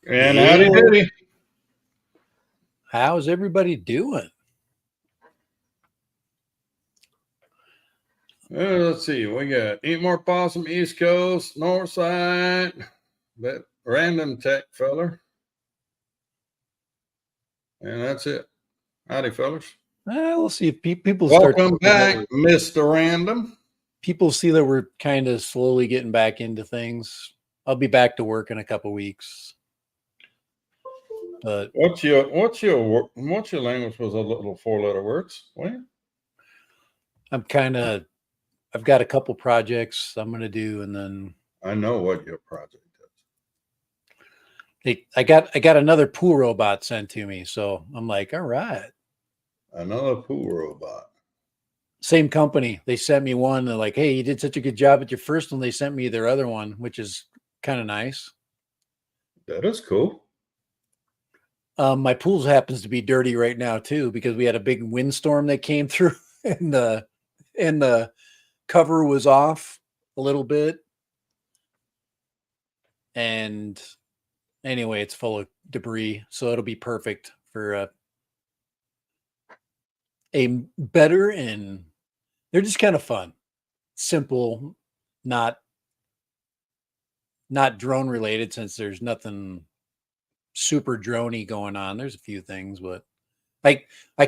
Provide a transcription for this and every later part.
And howdy doody. How's everybody doing? Let's see. We got Eat More Possum, East Coast, North Side, that random tech feller. And that's it. Howdy, fellas. We'll see if people Welcome back, Mr. Random. People see that we're kind of slowly getting back into things. I'll be back to work in a couple weeks. But what's your language was a little 4-letter words? Well, I've got a couple projects I'm going to do, and then I know what your project is. I got another pool robot sent to me, so I'm like, all right. Another pool robot. Same company. They sent me one. They're like, hey, you did such a good job at your first one. They sent me their other one, which is kind of nice. That is cool. My pool happens to be dirty right now too, because we had a big windstorm that came through and the cover was off a little bit. And anyway, it's full of debris. So it'll be perfect for a better, and they're just kind of fun, simple, not drone related, since there's nothing super droney going on. There's a few things, but I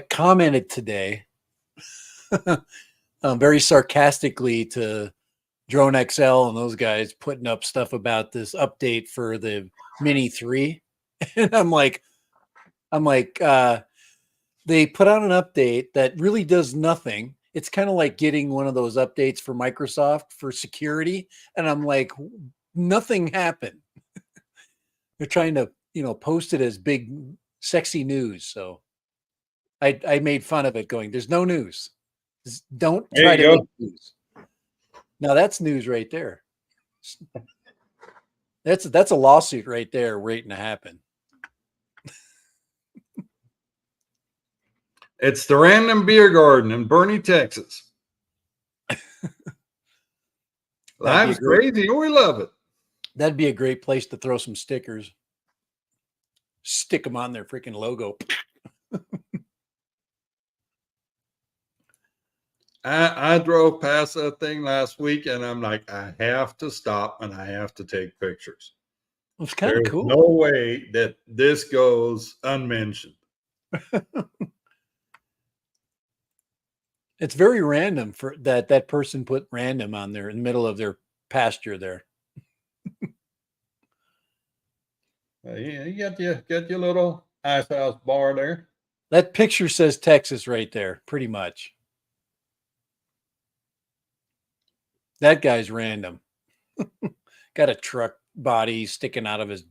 commented today very sarcastically to Drone XL and those guys putting up stuff about this update for the Mini 3. And I'm like, they put out an update that really does nothing. It's kind of like getting one of those updates for Microsoft for security. And I'm like, nothing happened. They're trying to, post it as big, sexy news. So I made fun of it going, there's no news. Just don't try to make news. Now that's news right there. That's a lawsuit right there waiting to happen. It's the Random Beer Garden in Bernie, Texas. Life's crazy. We love it. That'd be a great place to throw some stickers. Stick them on their freaking logo. I drove past that thing last week and I'm like, I have to stop and I have to take pictures. It's kind of cool. No way that this goes unmentioned. It's very random for that person put random on there in the middle of their pasture there. You got your little ice house bar there. That picture says Texas right there, pretty much. That guy's random. Got a truck body sticking out of his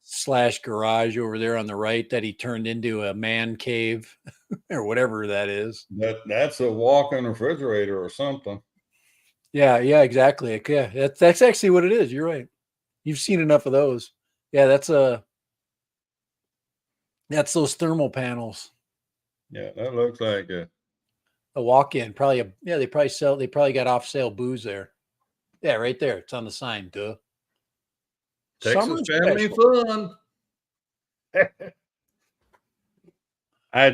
slash garage over there on the right that he turned into a man cave or whatever that is. That's a walk-in refrigerator or something. Yeah, exactly. Yeah, that's actually what it is. You're right. You've seen enough of those. Yeah, that's those thermal panels. Yeah, that looks like a walk-in. Probably they probably got off-sale booze there. Yeah, right there. It's on the sign. Duh. Texas family fun. I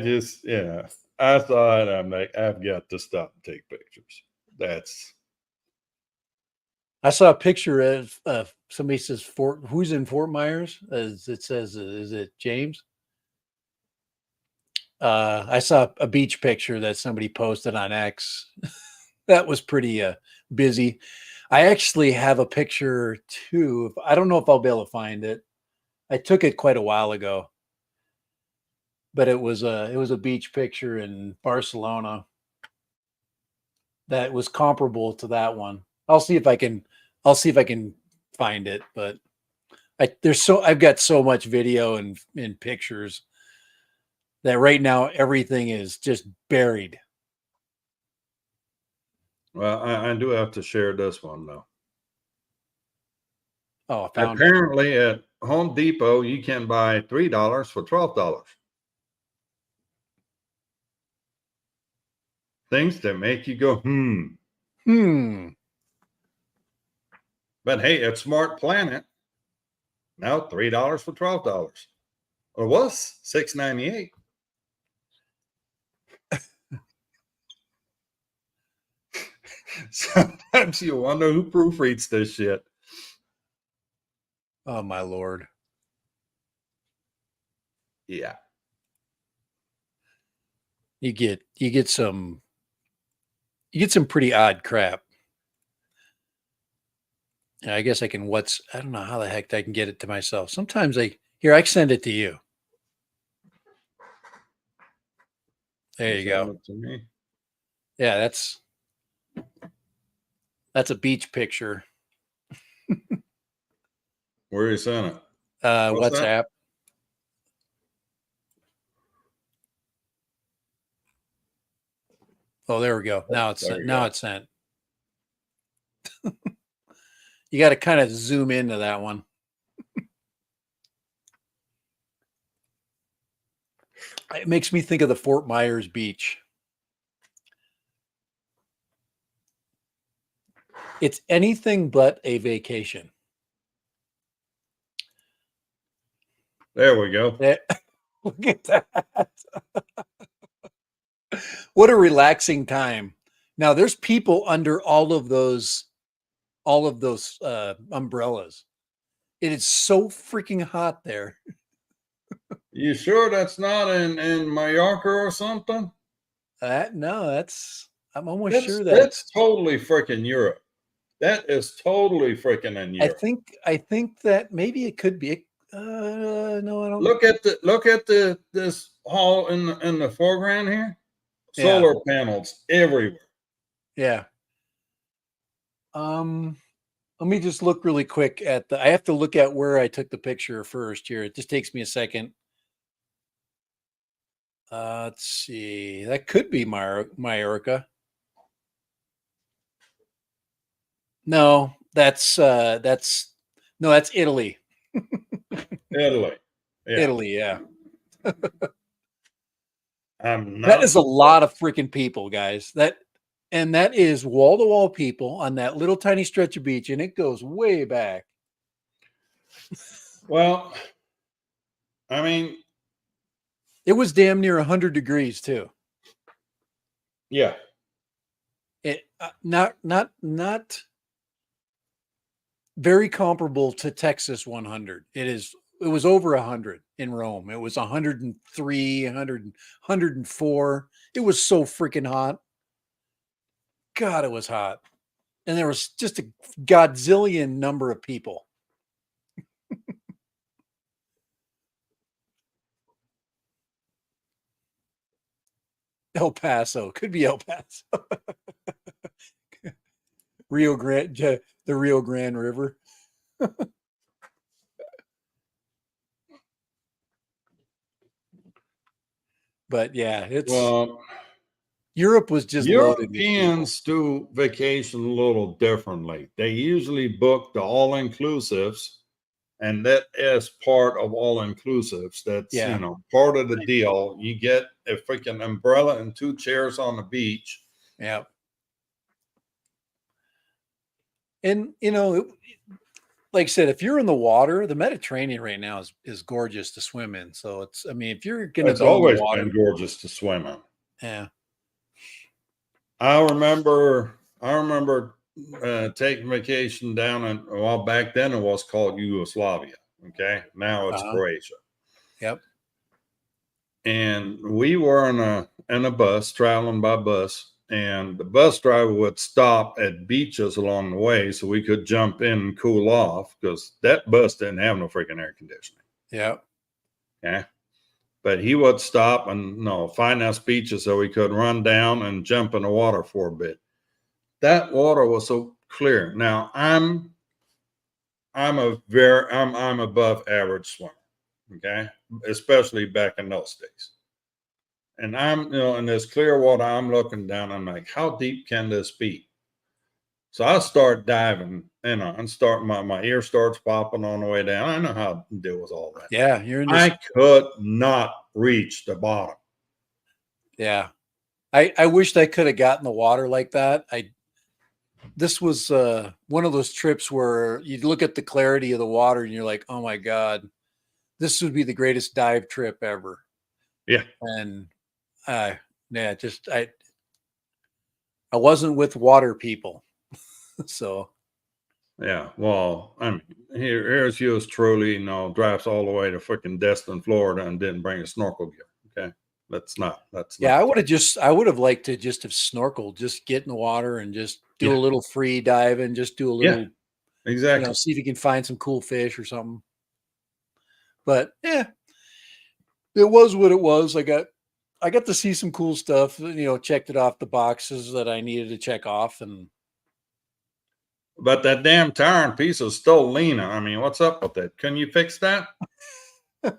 saw it. I'm like, I've got to stop and take pictures. I saw a picture of somebody says who's in Fort Myers? As it says, is it James? I saw a beach picture that somebody posted on X. That was pretty busy. I actually have a picture too. I don't know if I'll be able to find it. I took it quite a while ago, but it was a beach picture in Barcelona that was comparable to that one. I'll see if I can find it, but I've got so much video and pictures that right now everything is just buried. Well, I do have to share this one though. Oh, I found apparently at Home Depot you can buy $3 for $12. Things that make you go, But hey, it's Smart Planet. Now $3 for $12. Or it was $6.98. Sometimes you wonder who proofreads this shit. Oh my Lord. Yeah. You get some pretty odd crap. And I guess I don't know how the heck I can get it to myself. Sometimes I send it to you. There you go. Send it to me. Yeah, that's a beach picture. Where you sent it? What's WhatsApp. that? Oh, there we go. Now it's There sent. you Now go. it's sent. You got to kind of zoom into that one. It makes me think of the Fort Myers beach. It's anything but a vacation. There we go. Look at that. What a relaxing time. Now there's people under all of those umbrellas. It is so freaking hot there. You sure that's not in Mallorca or something? No, I'm almost sure That's totally freaking Europe. That is totally freaking in Europe. I think that maybe it could be. No, I don't. Look at this hall in the foreground here. Yeah. Solar panels everywhere. Yeah. Let me just look really quick at I have to look at where I took the picture first here. It just takes me a second. Let's see. That could be Mallorca. No, that's Italy. Italy. Yeah. Italy, yeah. That is a lot of freaking people, guys. That is wall-to-wall people on that little tiny stretch of beach, and it goes way back. Well, I mean, it was damn near 100 degrees too. Yeah. It not very comparable to Texas 100. It was over 100 in Rome. It was 103, 100, 104. It was so freaking hot. God, it was hot. And there was just a godzillion number of people. El Paso. Could be El Paso. Rio Grande, the Rio Grande River. But yeah, Europe was just loaded with people. Europeans do vacation a little differently. They usually book the all-inclusives, and that is part of all-inclusives. That's part of the deal. You get a freaking umbrella and 2 chairs on the beach. Yeah. And like I said, if you're in the water, the Mediterranean right now is gorgeous to swim in. So if you're going to go in the water, been gorgeous to swim in. Yeah. I remember taking vacation down in, back then it was called Yugoslavia. Okay. Now it's Croatia. Yep. And we were in a bus, traveling by bus, and the bus driver would stop at beaches along the way so we could jump in and cool off, because that bus didn't have no freaking air conditioning. Yeah. Yeah. But he would stop and find us beaches so we could run down and jump in the water for a bit. That water was so clear. Now I'm above average swimmer. Okay. Especially back in those days. And I'm, in this clear water, I'm looking down. I'm like, how deep can this be? So I start diving, and my ear starts popping on the way down. I know how to deal with all that. Yeah, I could not reach the bottom. Yeah, I wished I could have gotten the water like that. this was one of those trips where you look at the clarity of the water and you're like, oh my God, this would be the greatest dive trip ever. Yeah. And yeah, just I wasn't with water people. So Yeah. Well, I mean, here's yours truly, drives all the way to freaking Destin, Florida, and didn't bring a snorkel gear. Okay. That's yeah, not I would have liked to just have snorkeled, just get in the water and just do yeah. a little free dive and just do a Yeah. little, Exactly. see if you can find some cool fish or something. But yeah, it was what it was. I got to see some cool stuff, checked it off the boxes that I needed to check off. And But that damn tire piece is still leaning. I mean, what's up with that? Can you fix that?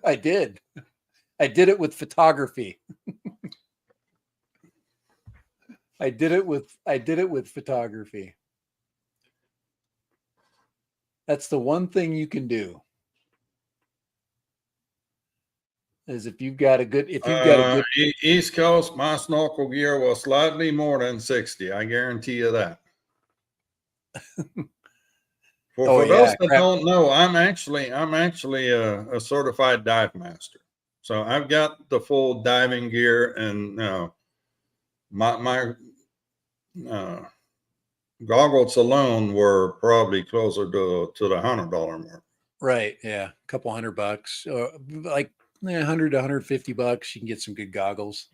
I did it with photography. I did it with photography. That's the one thing you can do. Is if you've got a good East Coast, my snorkel gear was slightly more than 60. I guarantee you that. For those that crap. don't know, I'm actually a certified dive master. So I've got the full diving gear, and my goggles alone were probably closer to the $100 mark. Right. Yeah. A couple $100, like 100 to $150. You can get some good goggles.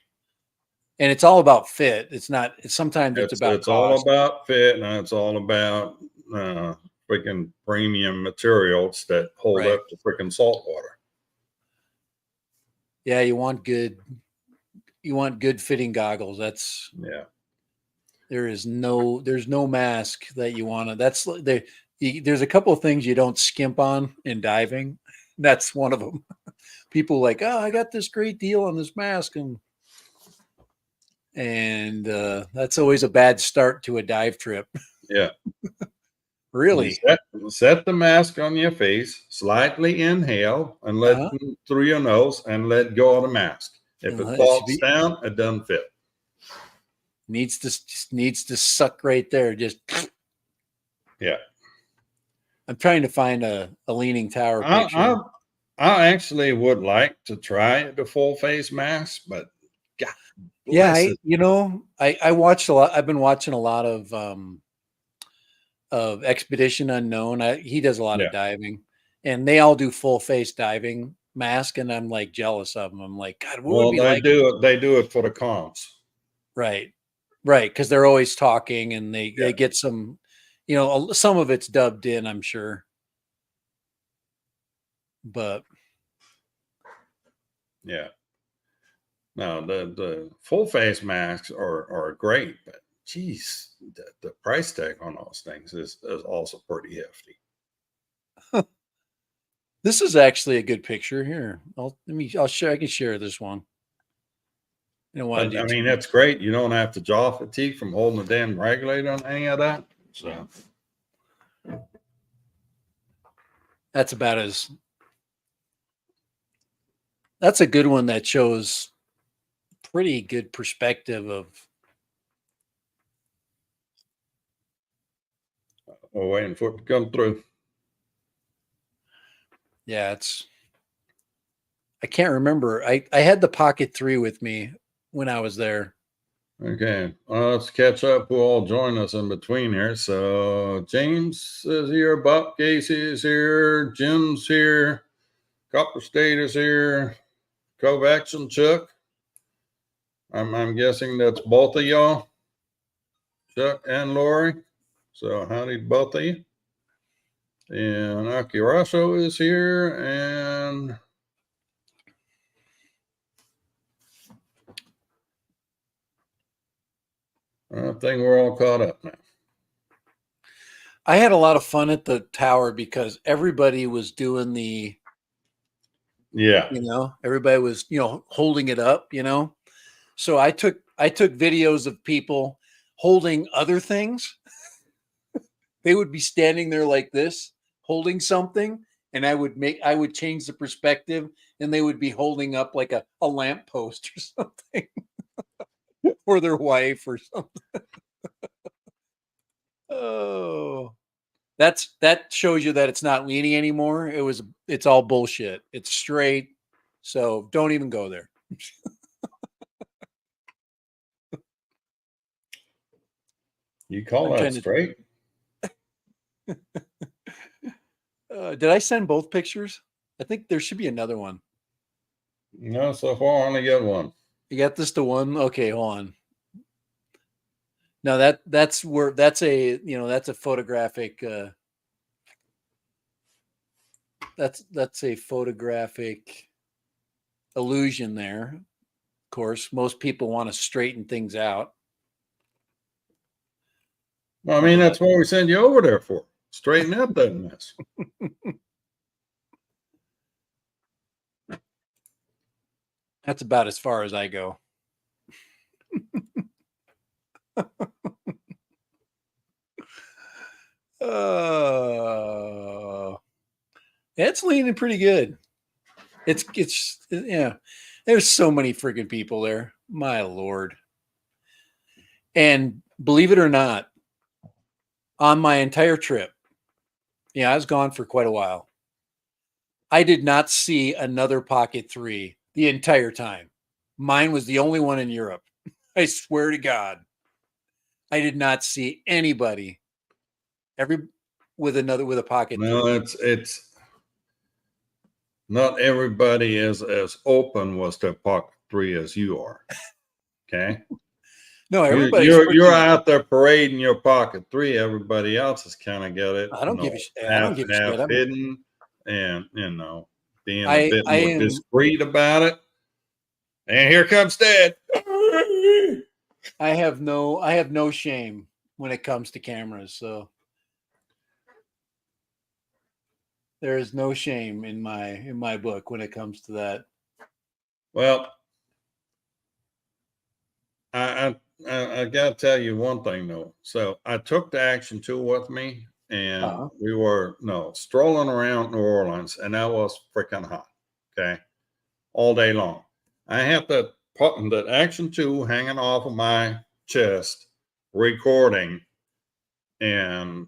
And it's all about fit. Sometimes it's about It's all cost. about fit, and it's all about freaking premium materials that hold Right. up to freaking salt water. Yeah. You want good fitting goggles. Yeah. There's no mask that you want to, there's a couple of things you don't skimp on in diving. That's one of them. People like, oh, I got this great deal on this mask. And that's always a bad start to a dive trip. Yeah. Really? Set the mask on your face, slightly inhale and let through your nose and let go of the mask. If it falls down, it doesn't fit. Needs to suck right there. Just yeah. I'm trying to find a leaning tower picture. I actually would like to try the full face mask, but God yeah, bless I watched a lot. I've been watching a lot of Expedition Unknown. He does a lot of diving, and they all do full face diving mask, and I'm like jealous of them. I'm like, God, what would it be like? They do it for the comms. Right. Because they're always talking, and they get some, some of it's dubbed in, I'm sure. But yeah. No, the full face masks are great, but geez, the price tag on those things is also pretty hefty. This is actually a good picture here. I'll share. I can share this one. I mean, that's great. You don't have to jaw fatigue from holding the damn regulator on any of that. So that's that's a good one that shows pretty good perspective of. We're waiting for it to come through. Yeah, I can't remember. I had the Pocket 3 with me when I was there. Okay, let's catch up. Who all join us in between here? So James is here, Bob Casey is here, Jim's here, Copper State is here, Kovacs and Chuck. I'm guessing that's both of y'all, Chuck and Lori. So howdy, both of you. And Akiraso is here, and I think we're all caught up now. I had a lot of fun at the tower because everybody was doing everybody was, holding it up, So I took videos of people holding other things. They would be standing there like this, holding something, and I would change the perspective, and they would be holding up like a lamppost or something. Or their wife or something. Oh, that shows you that it's not leaning anymore. It's all bullshit. It's straight. So don't even go there. You call I'm that trying to. straight? Did I send both pictures? I think there should be another one. No, so far I only got one. You got this to one? Okay, hold on. No, that's where that's a photographic that's a photographic illusion there. Of course, most people want to straighten things out. Well, I mean, that's what we send you over there for. Straighten out that mess. That's about as far as I go. It's leaning pretty good. It's yeah. There's so many freaking people there. My Lord. And believe it or not, on my entire trip, I was gone for quite a while. I did not see another Pocket 3 the entire time. Mine was the only one in Europe. I swear to God. I did not see anybody with a Pocket 3. No, it's not everybody is as open with their Pocket 3 as you are. Okay. No, You're out there parading your Pocket 3. Everybody else has kind of got it. I don't give a shit. I half don't give a shit. hidden, and being a bit I more am discreet about it. And here comes Dad. I have no shame when it comes to cameras. So there is no shame in my book when it comes to that. Well, I gotta tell you one thing though. So I took the Action 2 with me, and we were strolling around New Orleans, and that was freaking hot. Okay, all day long. I had the Action 2 hanging off of my chest, recording, and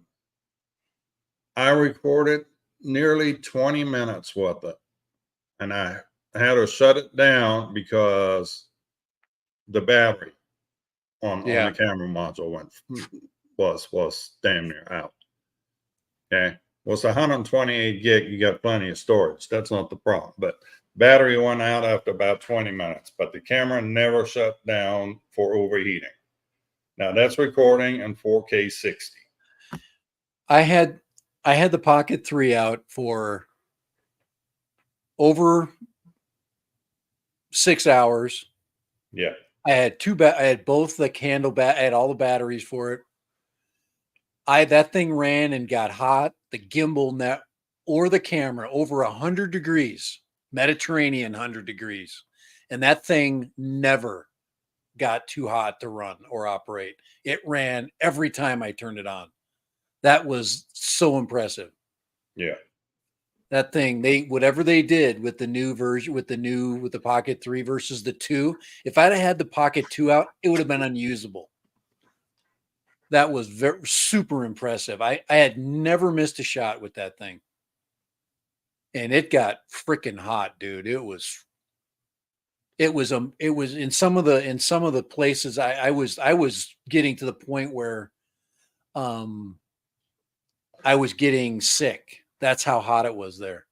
I recorded nearly 20 minutes with it, and I had to shut it down because the battery on the camera module was damn near out. Okay. Well, it's 128 gig. You got plenty of storage. That's not the problem. But battery went out after about 20 minutes, but the camera never shut down for overheating. Now that's recording in 4K 60. I had the Pocket 3 out for over 6 hours. Yeah. I had both the candle I had all the batteries for it. That thing ran and got hot. The gimbal net or the camera over 100 degrees, Mediterranean 100 degrees. And that thing never got too hot to run or operate. It ran every time I turned it on. That was so impressive. Yeah. That thing, whatever they did with the new version, with the Pocket 3 versus the 2, if I'd have had the Pocket 2 out, it would have been unusable. That was super impressive. I had never missed a shot with that thing. And it got freaking hot, dude. It was in some of the places I was getting to the point where I was getting sick. That's how hot it was there.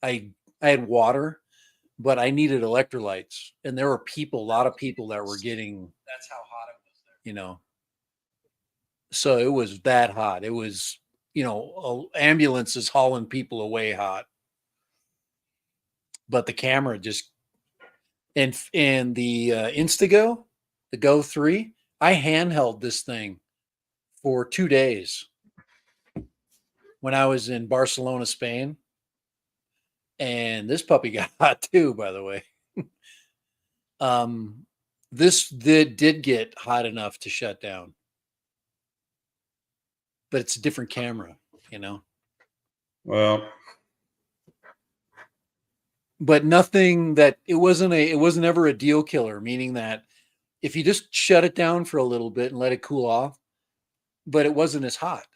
I had water, but I needed electrolytes, and there were a lot of people that were getting. That's how hot it was there. So it was that hot. It was, ambulances hauling people away hot. But the camera just and the Instago, the Go 3, I handheld this thing for 2 days when I was in Barcelona, Spain. And this puppy got hot too, by the way. This did get hot enough to shut down. But it's a different camera, Well, but nothing that it wasn't ever a deal killer, meaning that if you just shut it down for a little bit and let it cool off, but it wasn't as hot.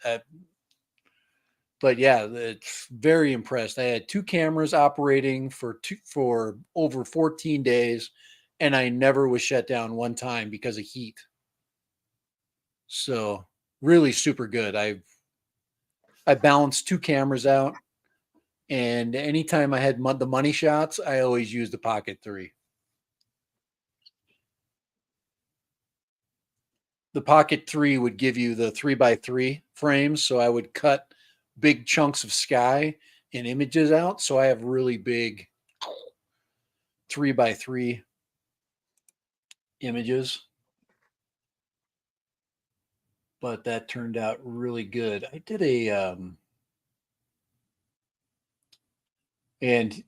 But yeah, it's very impressed. I had 2 cameras operating for over 14 days, and I never was shut down one time because of heat. So really super good. I balanced 2 cameras out, and anytime I had the money shots, I always used the Pocket 3. The Pocket 3 would give you the 3x3 frames, so I would cut big chunks of sky and images out. So I have really big 3x3 images. But that turned out really good. I did and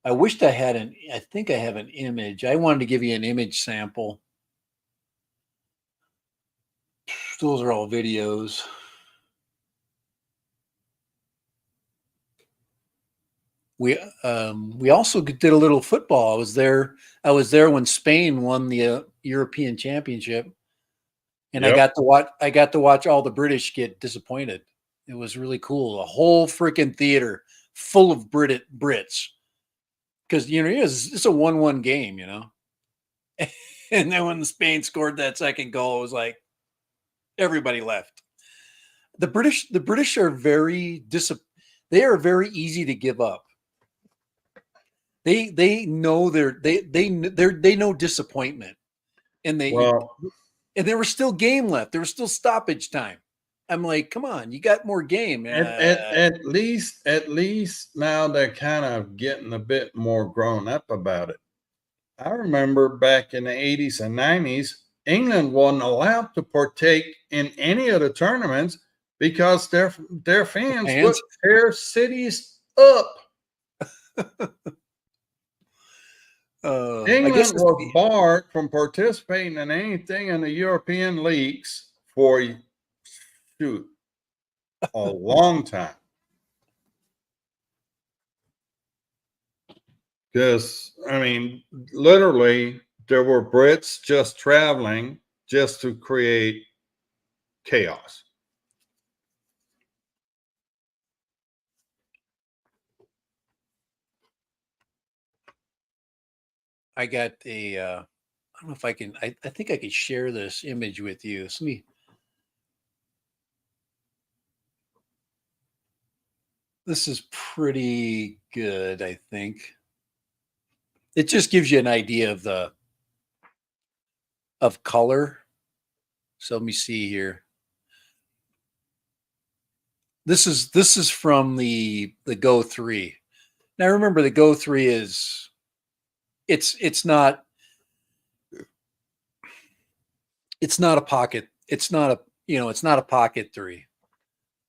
I wished I had I think I have an image. I wanted to give you an image sample. Those are all videos. We also did a little football. I was there when Spain won the European Championship, and Yep. I got to watch all the British get disappointed. It was really cool. A whole freaking theater full of Brits, because it's a 1-1 game, And then when Spain scored that second goal, it was like everybody left. The British are they are very easy to give up. They know they know disappointment, and there was still game left. There was still stoppage time. I'm like, come on, you got more game. At least now they're kind of getting a bit more grown up about it. I remember back in the 80s and 90s, England wasn't allowed to partake in any of the tournaments because their fans would tear cities up. England was barred from participating in anything in the European leagues for a long time. Because, I mean, literally, there were Brits just traveling just to create chaos. I got I don't know if I can, I think I could share this image with you. This is pretty good, I think. It just gives you an idea of color. So let me see here. This is from the Go 3. Now remember, the Go 3 is it's not a pocket. It's not a Pocket 3,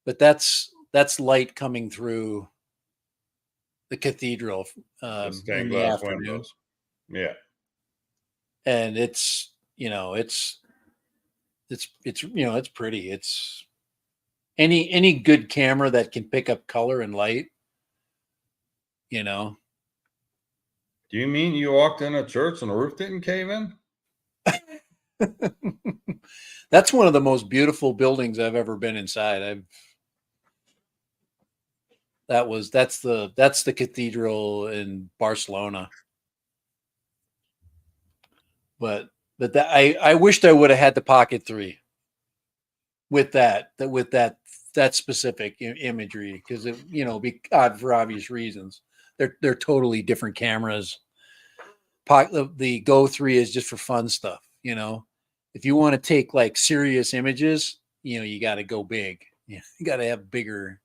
but that's light coming through the cathedral in the afternoon. Windows. Yeah, and it's pretty. It's any good camera that can pick up color and light. Do you mean you walked in a church and the roof didn't cave in? That's one of the most beautiful buildings I've ever been inside. That's the cathedral in Barcelona. But I wished I would have had the Pocket 3 with that specific imagery, because for obvious reasons. They're totally different cameras. The Go 3 is just for fun stuff. If you want to take like serious images, you got to go big. You got to have bigger.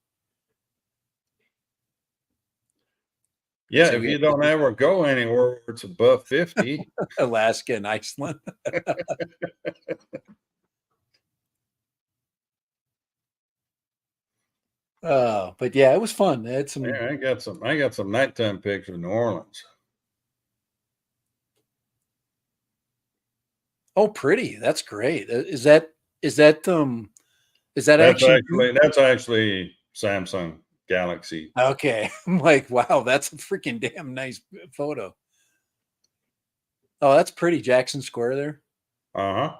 Yeah, so if you don't ever go anywhere where it's above 50. Alaska and Iceland. But yeah, it was fun. I got some nighttime pictures of New Orleans. Oh, pretty. That's great. Is that that's actually Samsung Galaxy. Okay. I'm like, wow, that's a freaking damn nice photo. Oh, that's pretty. Jackson Square there. Uh-huh.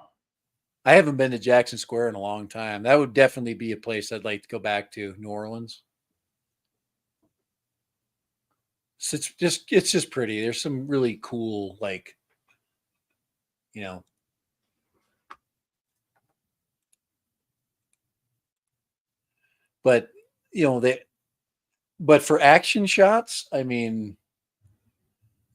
I haven't been to Jackson Square in a long time. That would definitely be a place I'd like to go back to, New Orleans. So it's just pretty. There's some really cool, like, you know, but but for action shots, I mean,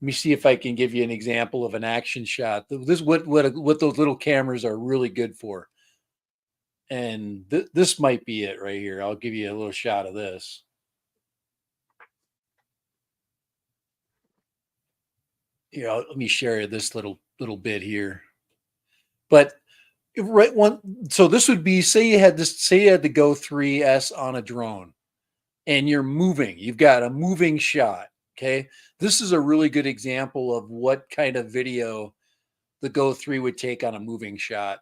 let me see if I can give you an example of an action shot. This what those little cameras are really good for. And this might be it right here. I'll give you a little shot of this. Here, let me share this little bit here. But right one, so this would be, say you had the Go 3S on a drone, and you're moving. You've got a moving shot. Okay, this is a really good example of what kind of video the Go 3 would take on a moving shot.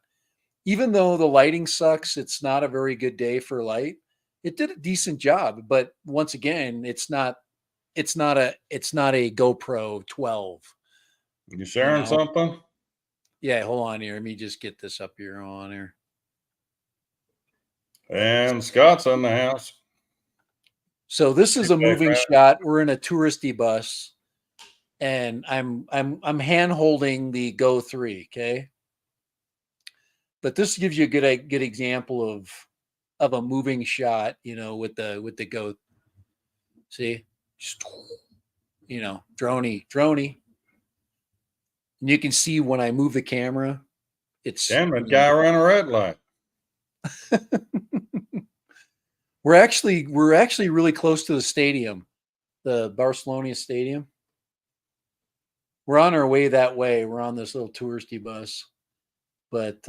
Even though the lighting sucks, it's not a very good day for light. It did a decent job, but once again, it's not a GoPro 12. You sharing something? Yeah, hold on here. Let me just get this up here on here. And Scott's in the house. So this is a moving shot. We're in a touristy bus, and I'm hand holding the Go 3. Okay, but this gives you a good example of a moving shot. With the Go. See, just, droney. And you can see when I move the camera, it's damn it, guy ran a red light. We're actually really close to the stadium, the Barcelona stadium. We're on our way that way. We're on this little touristy bus, but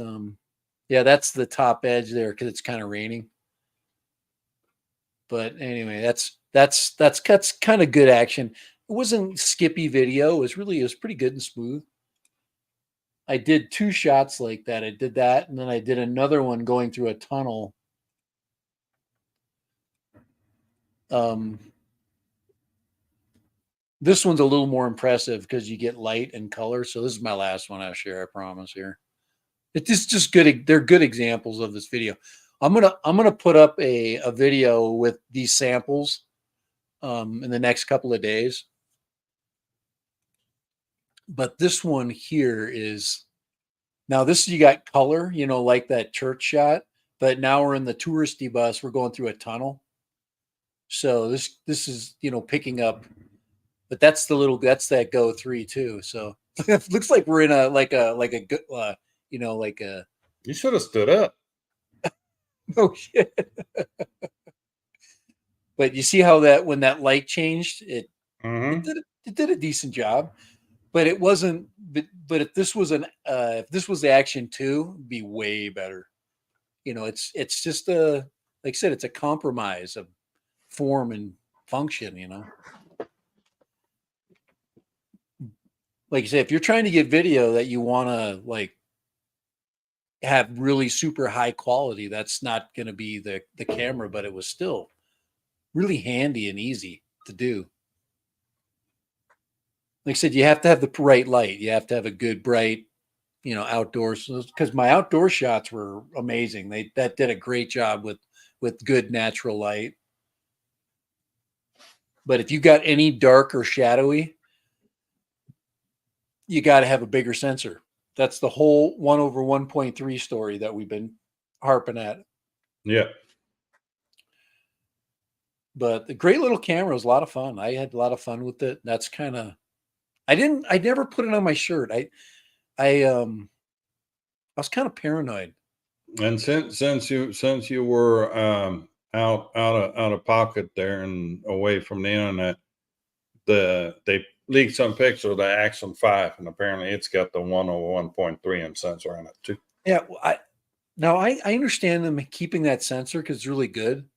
yeah, that's the top edge there because it's kind of raining. But anyway, that's kind of good action. It wasn't skippy video. It was pretty good and smooth. I did 2 shots like that. I did that, and then I did another one going through a tunnel. This one's a little more impressive because you get light and color. So this is my last one I'll share, I promise here. It's just good. They're good examples of this video. I'm gonna put up a video with these samples in the next couple of days. But this one here is, now this, you got color, like that church shot, but now we're in the touristy bus. We're going through a tunnel. So this is, picking up, but that's that Go 3 too. So it looks like we're in a good, you should have stood up. Oh shit. But you see how that when that light changed, it did a decent job. But it wasn't. But if this was the Action 2, it'd be way better. It's just like I said, it's a compromise of form and function. Like you said, if you're trying to get video that you want to like have really super high quality, that's not going to be the camera, but it was still really handy and easy to do. Like I said, you have to have the right light. You have to have a good bright, outdoors, because my outdoor shots were amazing. That did a great job with good natural light. But if you got any dark or shadowy, you got to have a bigger sensor. That's the whole 1/1.3 story that we've been harping at. Yeah. But the great little camera was a lot of fun. I had a lot of fun with it. That's kind of, I never put it on my shirt. I was kind of paranoid. And since you were out of pocket there and away from the internet, they leaked some picture of the Action 5, and apparently it's got the 1/1.3 inch sensor on it too. Yeah, I understand them keeping that sensor because it's really good.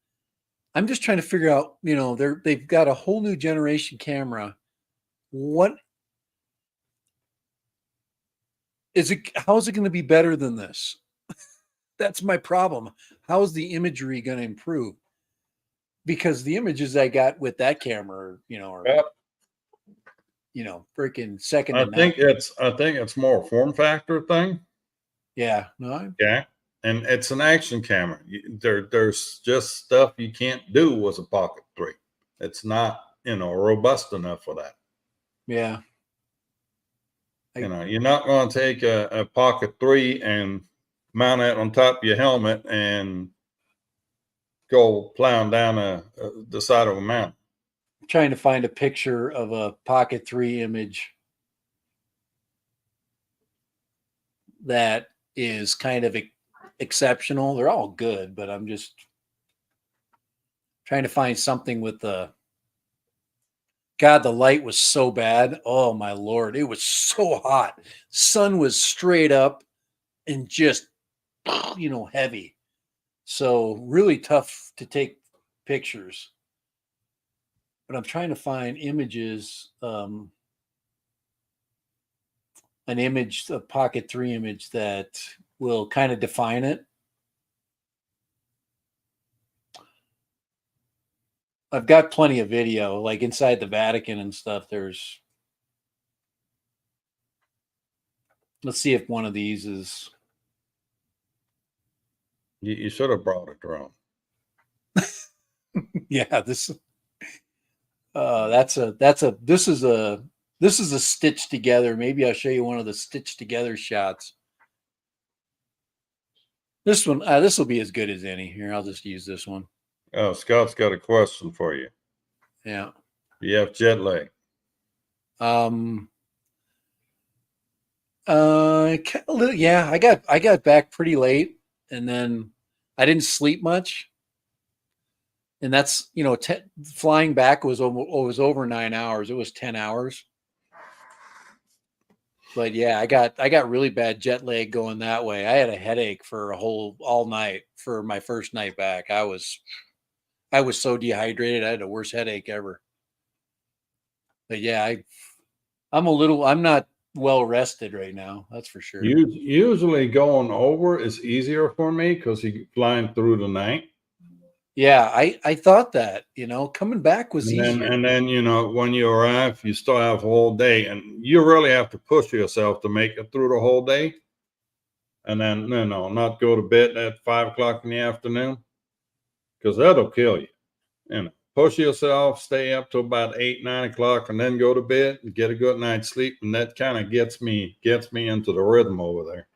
I'm just trying to figure out, they've got a whole new generation camera. What is it? How is it going to be better than this? That's my problem. How is the imagery going to improve? Because the images I got with that camera, are freaking second. I think it's more a form factor thing. Yeah. No, Okay. And it's an action camera. There's just stuff you can't do with a Pocket 3. It's not, robust enough for that. yeah. You're not going to take a Pocket 3 and mount it on top of your helmet and go plowing down the side of a mountain. I'm trying to find a picture of a Pocket 3 image that is kind of exceptional. They're all good, but I'm just trying to find something with the God, the light was so bad. Oh my Lord. It was so hot. Sun was straight up and just, heavy. So really tough to take pictures. But I'm trying to find images, an image, a Pocket 3 image that will kind of define it. I've got plenty of video, like inside the Vatican and stuff. Let's see if one of these is. You should have brought a drone. Yeah, this is a stitched together. Maybe I'll show you one of the stitched together shots. This one, this will be as good as any. Here, I'll just use this one. Oh, Scott's got a question for you. Yeah. Do you have jet lag? Yeah, I got back pretty late, and then I didn't sleep much. And that's, flying back was over 9 hours. It was 10 hours. But yeah, I got really bad jet lag going that way. I had a headache for all night for my first night back. I was so dehydrated. I had the worst headache ever. But yeah, I'm not well rested right now. That's for sure. Usually going over is easier for me because you're flying through the night. Yeah, I thought that, coming back was easier. And then, when you arrive, you still have a whole day, and you really have to push yourself to make it through the whole day. And then, not go to bed at 5 o'clock in the afternoon, because that'll kill you. Push yourself, stay up till about 8, 9 o'clock, and then go to bed and get a good night's sleep. And that kind of gets me into the rhythm over there.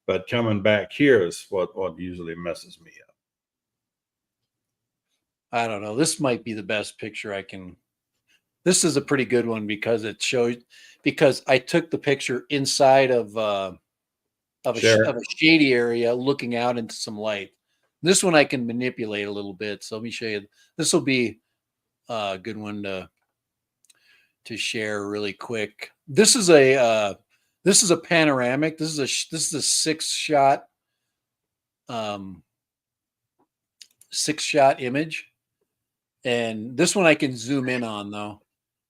But coming back here is what usually messes me up. I don't know. This might be the best picture I can. This is a pretty good one because I took the picture inside of a shady area looking out into some light. This one I can manipulate a little bit. So let me show you. This will be a good one to share really quick. This is a panoramic. This is a 6-shot 6-shot image. And this one I can zoom in on though.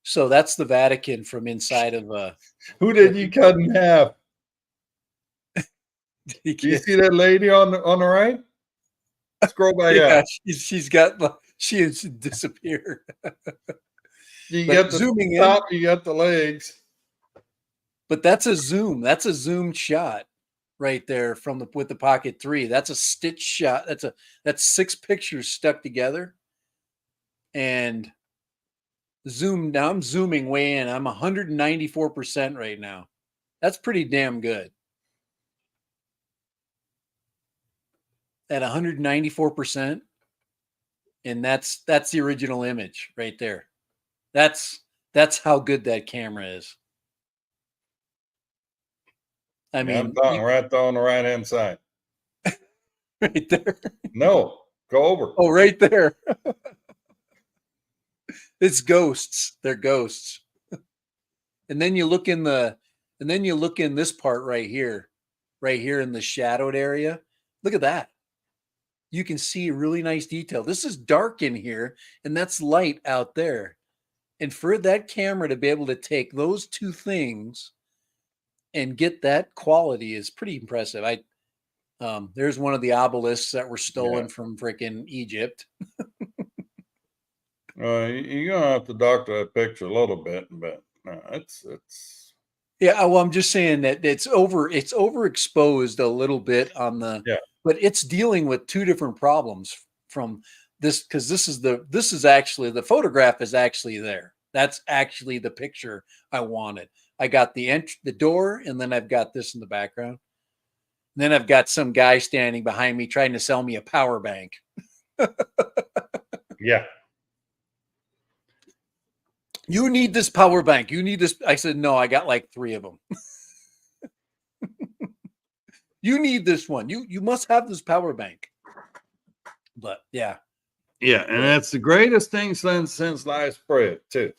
So that's the Vatican from inside of a. Who did you cut in half? Do you see that lady on the right? Scroll back up. She has disappeared. You get the zooming top, you got the legs. But that's a zoom. That's a zoomed shot right there with the Pocket 3. That's a stitch shot. That's 6 pictures stuck together. And zoom now. I'm zooming way in. I'm 194% right now. That's pretty damn good. At 194%. And that's the original image right there. That's how good that camera is. I mean, I'm talking right there on the right hand side. Right there. No, go over. Oh, right there. It's ghosts. They're ghosts. And then you look in this part right here in the shadowed area. Look at that. You can see really nice detail. This is dark in here, and that's light out there. And for that camera to be able to take those two things and get that quality is pretty impressive. There's one of the obelisks that were stolen from freaking Egypt. You're gonna have to doctor that picture a little bit, but it's Yeah, well, I'm just saying that it's overexposed a little bit on the, Yeah. but it's dealing with two different problems from this, because this is actually, the photograph is actually there. That's actually the picture I wanted. I got the door, and then I've got this in the background. And then I've got some guy standing behind me trying to sell me a power bank. Yeah. You need this power bank. You need this. I said, no, I got like 3 of them. You need this one. You must have this power bank. But yeah. Yeah, and that's the greatest thing since sliced bread too.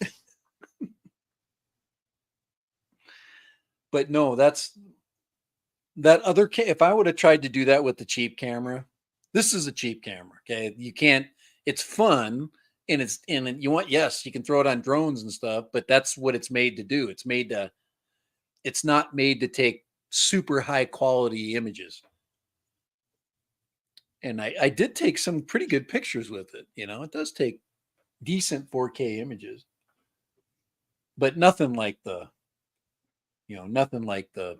But no, that's that other. If I would have tried to do that with the cheap camera, this is a cheap camera. Okay, you can't. It's fun, and you want, yes, you can throw it on drones and stuff, but that's what it's made to do. It's made to. It's not made to take super high quality images. And I did take some pretty good pictures with it. You know, it does take decent 4K images, but nothing like the, nothing like the,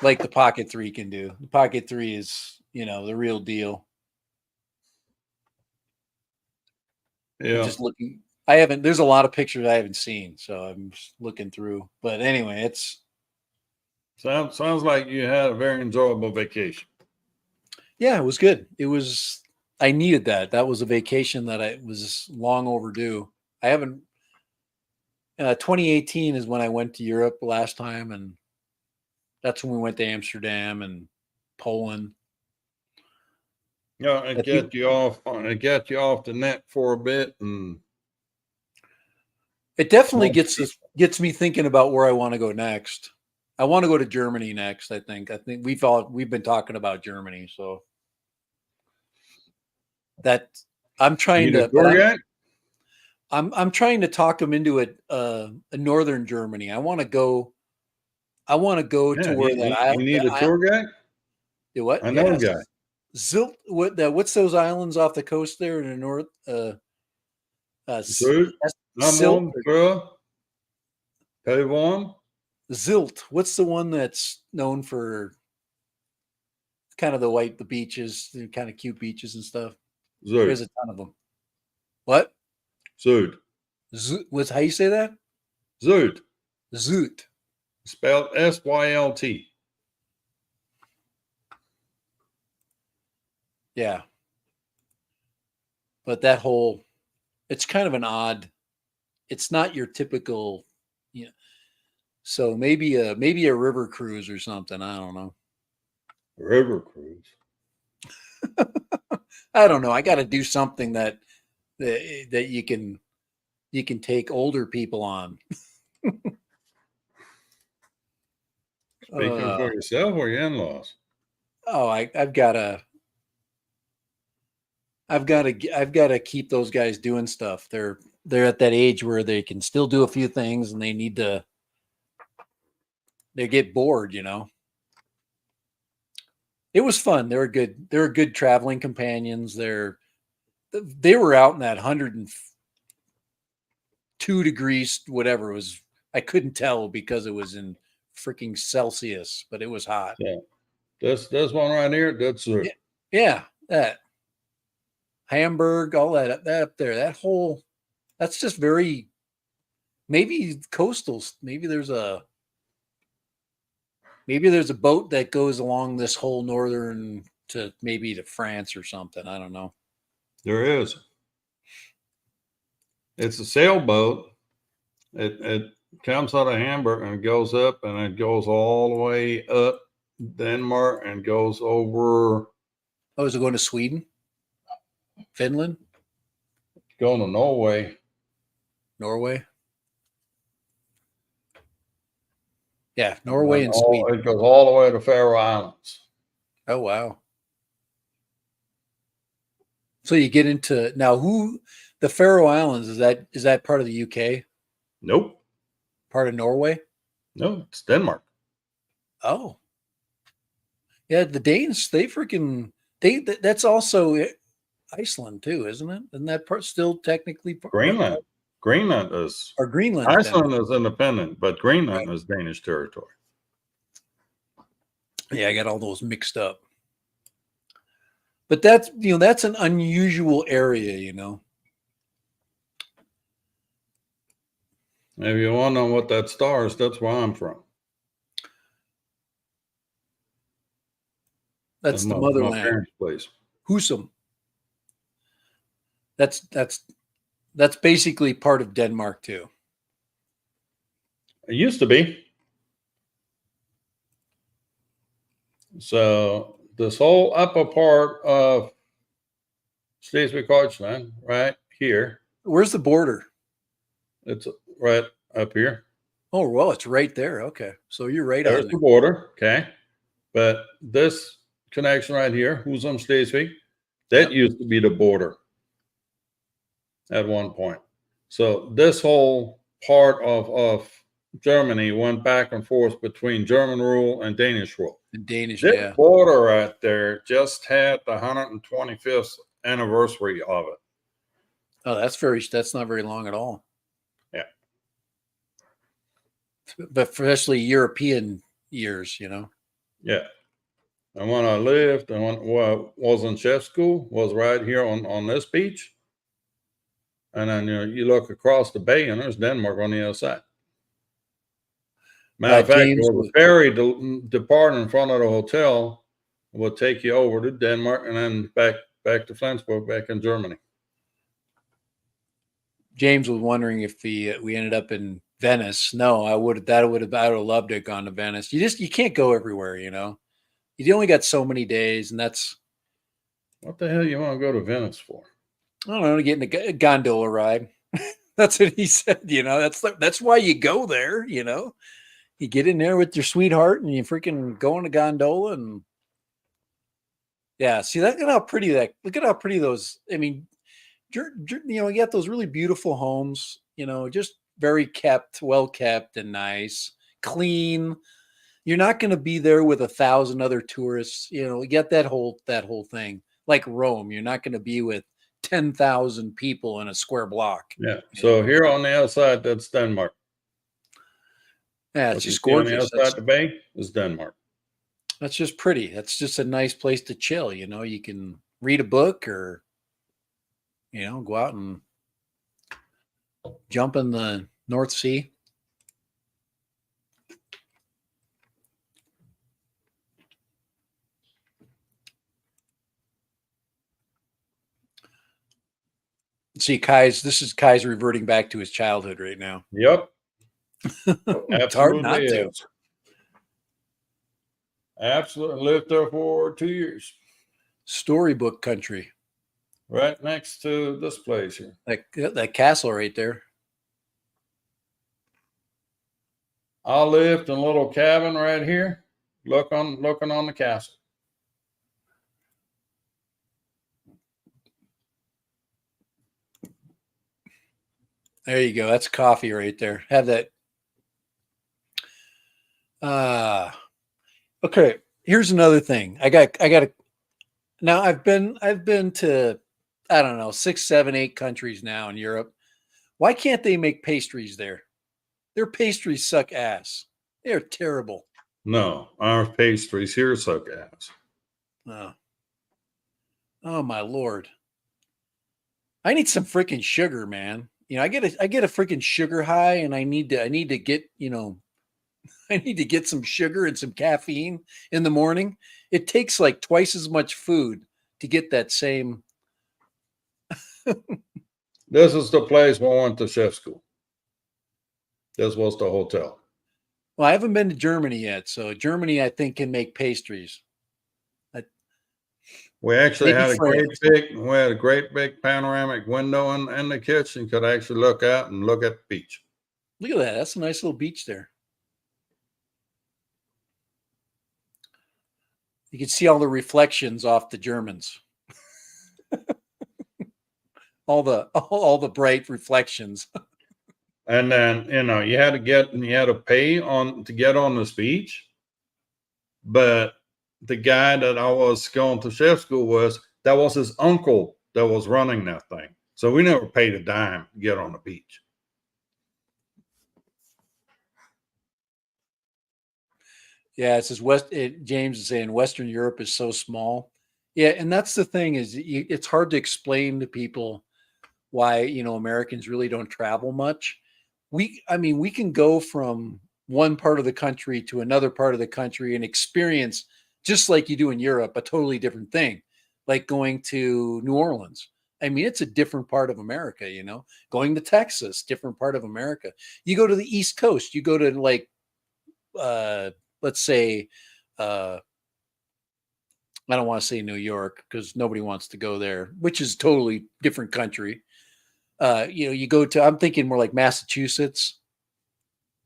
like the Pocket 3 can do. The Pocket 3 is, the real deal. Yeah. I'm just looking. There's a lot of pictures I haven't seen, so I'm just looking through. But anyway, Sounds like you had a very enjoyable vacation. yeah, it was good. I needed that. That was a vacation that I was long overdue. I haven't, 2018 is when I went to Europe last time, and that's when we went to Amsterdam and Poland. Yeah, it got you off the net for a bit, and it definitely gets me thinking about where I want to go next. I want to go to Germany next. I think we've been talking about Germany, so that I'm trying to. I'm trying to talk them into a northern Germany. I want to go. To where you need a tour guide. Do what? I know a guy. Zilt. What's those islands off the coast there in the north? Zilt. Zilt. What's the one that's known for kind of the beaches, the kind of cute beaches and stuff? Zilt. There's a ton of them. What? Zilt. What's how you say that? Zilt. Zoot. Spelled SYLT. Yeah. But that whole, it's kind of an odd, it's not your typical, so maybe a river cruise or something. I don't know. River cruise. I don't know. I got to do something that you can take older people on. Speaking for yourself or your in-laws? Oh, I've got to keep those guys doing stuff. They're at that age where they can still do a few things, and they get bored, It was fun. They were good traveling companions. They were out in that 102 degrees, whatever it was. I couldn't tell because it was in freaking Celsius, but it was hot. Yeah. This one right here, that's it. Yeah, that Hamburg, all that up there, that's just very, maybe coastals. Maybe there's a boat that goes along this whole northern to maybe to France or something. I don't know. There is. It's a sailboat. It comes out of Hamburg and it goes up and it goes all the way up Denmark and goes over. Oh, is it going to Sweden? Finland? Going to Norway. Yeah, Norway and Sweden. It goes all the way to Faroe Islands. Oh, wow. So you get into now the Faroe Islands, is that part of the UK? Nope. Part of Norway? No, it's Denmark. Oh. Yeah, the Danes, that's also Iceland too, isn't it? Isn't that part still technically Greenland? Greenland is, Or Greenland. Iceland is independent, but Greenland Right. is Danish territory. Yeah, I got all those mixed up. But that's, that's an unusual area, If you want to know what that star is, that's where I'm from. That's the my motherland. parents' place. Husum. That's basically part of Denmark too. It used to be. So this whole upper part of Schleswig-Holstein, right here, Where's the border? it's right up here. Oh, well, it's right there. Okay. So you're right There's on the there. border, okay? But this connection right here, Husum, Schleswig, that Yep. used to be the border at one point. So this whole part of Germany went back and forth between German rule and Danish rule. The Danish, This yeah. border right there just had the 125th anniversary of it. Oh, that's not very long at all. Yeah. But especially European years, Yeah. And when I lived and when I was in chef school, was right here on this beach. And then you look across the bay and there's Denmark on the other side. Matter of fact, James there was a ferry depart in front of the hotel, would take you over to Denmark and then back to Flensburg, back in Germany. James was wondering if we ended up in Venice. No, I would have loved to have gone to Venice. You can't go everywhere, You only got so many days, and that's What the hell you want to go to Venice for? I don't know, to get in a gondola ride. That's what he said, That's why you go there, You get in there with your sweetheart and you freaking go on a gondola and yeah, see, look at how pretty those, I mean, you got those really beautiful homes, just very kept, well kept and nice, clean. You're not going to be there with 1,000 other tourists, you get that whole thing. Like Rome, you're not going to be with 10,000 people in a square block. Yeah. So here on the outside, that's Denmark. Yeah, it's just gorgeous. On the outside the bay is Denmark. That's just pretty. That's just a nice place to chill. You can read a book or, go out and jump in the North Sea. See, this is Kai's reverting back to his childhood right now. Yep. It's hard not to. Absolutely. Lived there for 2 years. Storybook country. Right next to this place here. That castle right there. I lived in a little cabin right here, looking on the castle. There you go. That's coffee right there. Have that. Okay. Here's another thing. Now I've been to, I don't know, 6, 7, 8 countries now in Europe. Why can't they make pastries there? Their pastries suck ass. They're terrible. No, our pastries here suck ass. Oh my Lord. I need some freaking sugar, man. I get a freaking sugar high and I need to get, I need to get some sugar and some caffeine in the morning. It takes like twice as much food to get that same. This is the place we went to chef school. This was the hotel. Well, I haven't been to Germany yet. So Germany, I think, can make pastries. We actually had a great big panoramic window in the kitchen. Could actually look out and look at the beach. Look at that. That's a nice little beach there. You can see all the reflections off the Germans. all the bright reflections. And then, you had to pay to get on this beach. But the guy that I was going to chef school that was his uncle that was running that thing. So we never paid a dime to get on the beach. Yeah, it says James is saying Western Europe is so small. Yeah, and that's the thing is it's hard to explain to people why Americans really don't travel much. I mean, we can go from one part of the country to another part of the country and experience, just like you do in Europe, a totally different thing, like going to New Orleans. I mean, it's a different part of America. Going to Texas, different part of America. You go to the East Coast, you go to like let's say uh I don't want to say New York because nobody wants to go there, which is totally different country. You go to, I'm thinking more like Massachusetts,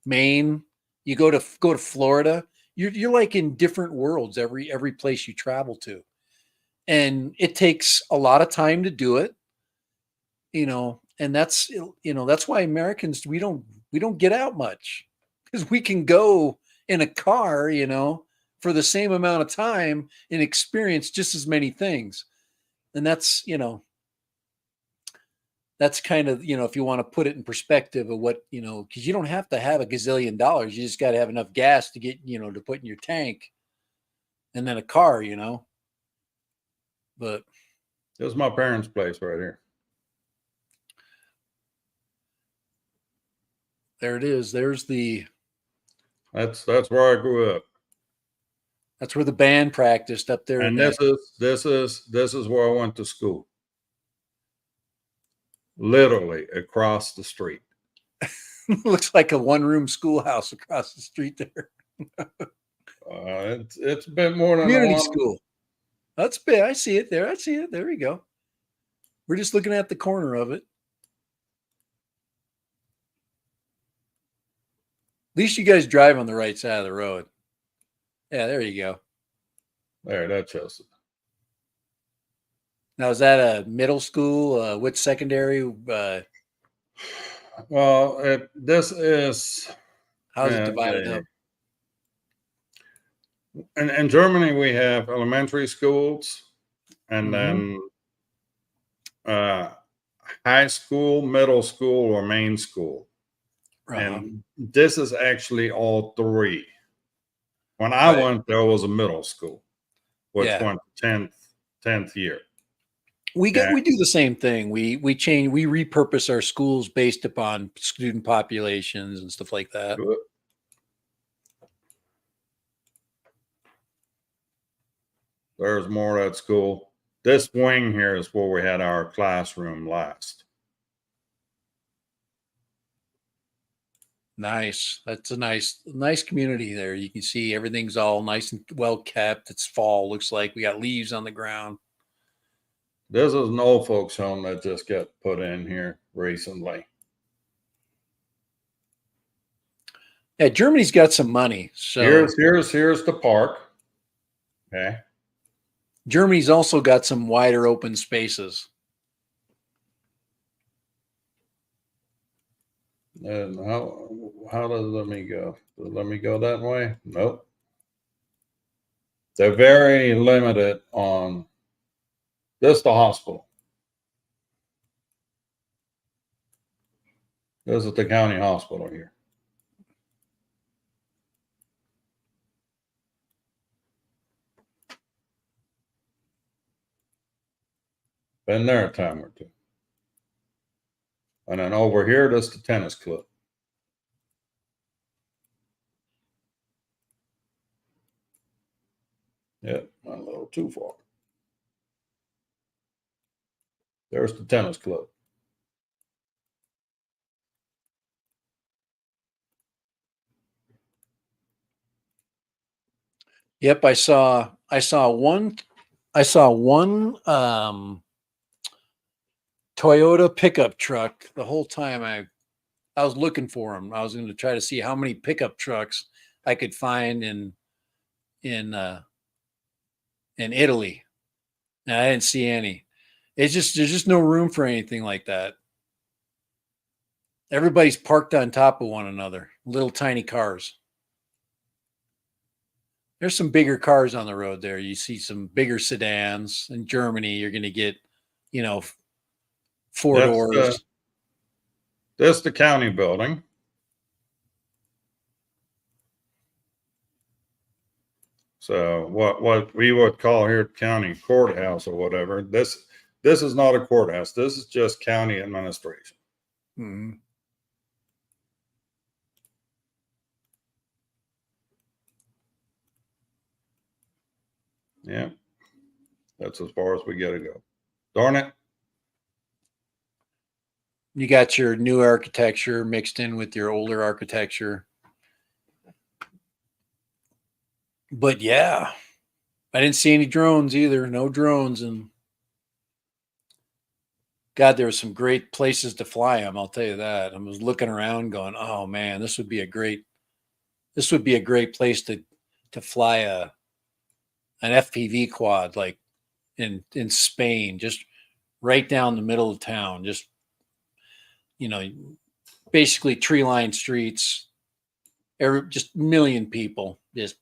Maine. You go to Florida. You're like in different worlds every place you travel to, and it takes a lot of time to do it. And that's why Americans we don't get out much because we can go in a car, for the same amount of time and experience just as many things. And that's kind of, if you want to put it in perspective of what, because you don't have to have a gazillion dollars. You just got to have enough gas to get, to put in your tank, and then a car, but This is my parents' place right here. there it is. That's where I grew up. That's where the band practiced up there. And this is where I went to school. Literally across the street. Looks like a one-room schoolhouse across the street there. It's been more than Community one. school. That's big. I see it there. I see it. There we go. We're just looking at the corner of it. At least you guys drive on the right side of the road. Yeah, there you go. There, that's just it. Now, is that a middle school? Which secondary? Well, this is How's it divided up? In Germany, we have elementary schools and Mhm. then high school, middle school, or main school. Uh-huh. And this is actually all three. When I Right. went, there was a middle school, which Yeah. went 10th year. We Yeah. do the same thing. We repurpose our schools based upon student populations and stuff like that. Good. There's more at school. This wing here is where we had our classroom last. Nice. That's a nice community there. You can see everything's all nice and well kept. It's fall. Looks like we got leaves on the ground. This is an old folks home that just got put in here recently. Yeah, Germany's got some money. So here's the park. Okay. Germany's also got some wider open spaces. And how does let me go? Does it let me go that way? Nope. They're very limited on this. The hospital. This is the county hospital here. Been there a time or two. And then over here, that's the tennis club. Yep, a little too far. There's the tennis club. Yep, I saw one Toyota pickup truck the whole time I was looking for them. I was going to try to see how many pickup trucks I could find in Italy. And I didn't see any. There's just no room for anything like that. Everybody's parked on top of one another, little tiny cars. There's some bigger cars on the road there. You see some bigger sedans. In Germany, you're going to get, four doors. That's the county building. So what we would call here county courthouse or whatever, this is not a courthouse. This is just county administration. Mhm. Yeah. That's as far as we gotta go. Darn it. You got your new architecture mixed in with your older architecture. But yeah, I didn't see any drones either. No drones. And God, there were some great places to fly them. I'll tell you that. I was looking around going, oh man, this would be a great place to fly an FPV quad, like in Spain, just right down the middle of town. Just, you know, basically tree lined streets, just a million people. Just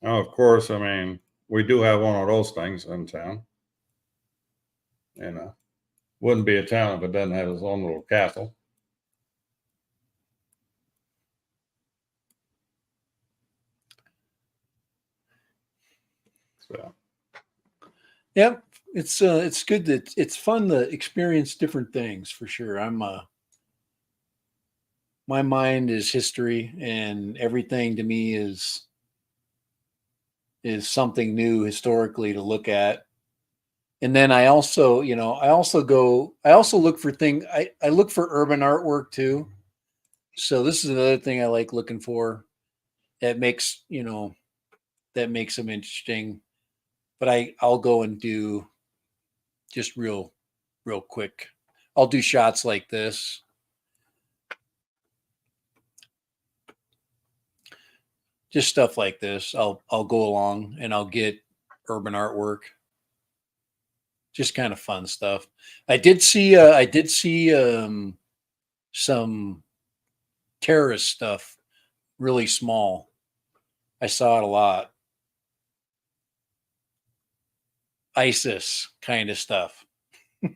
Oh, of course, I mean, we do have one of those things in town. You know, wouldn't be a town if it doesn't have its own little castle. So yeah, it's good that it's fun to experience different things for sure. My mind is history, and everything to me is something new historically to look at. And then I also, I also look for I look for urban artwork too. So this is another thing I like looking for that makes, that makes them interesting. But I'll go and do just real quick. I'll do shots like this. Just stuff like this. I'll go along and I'll get urban artwork. Just kind of fun stuff. I did see some terrorist stuff, really small. I saw it a lot. ISIS kind of stuff. oh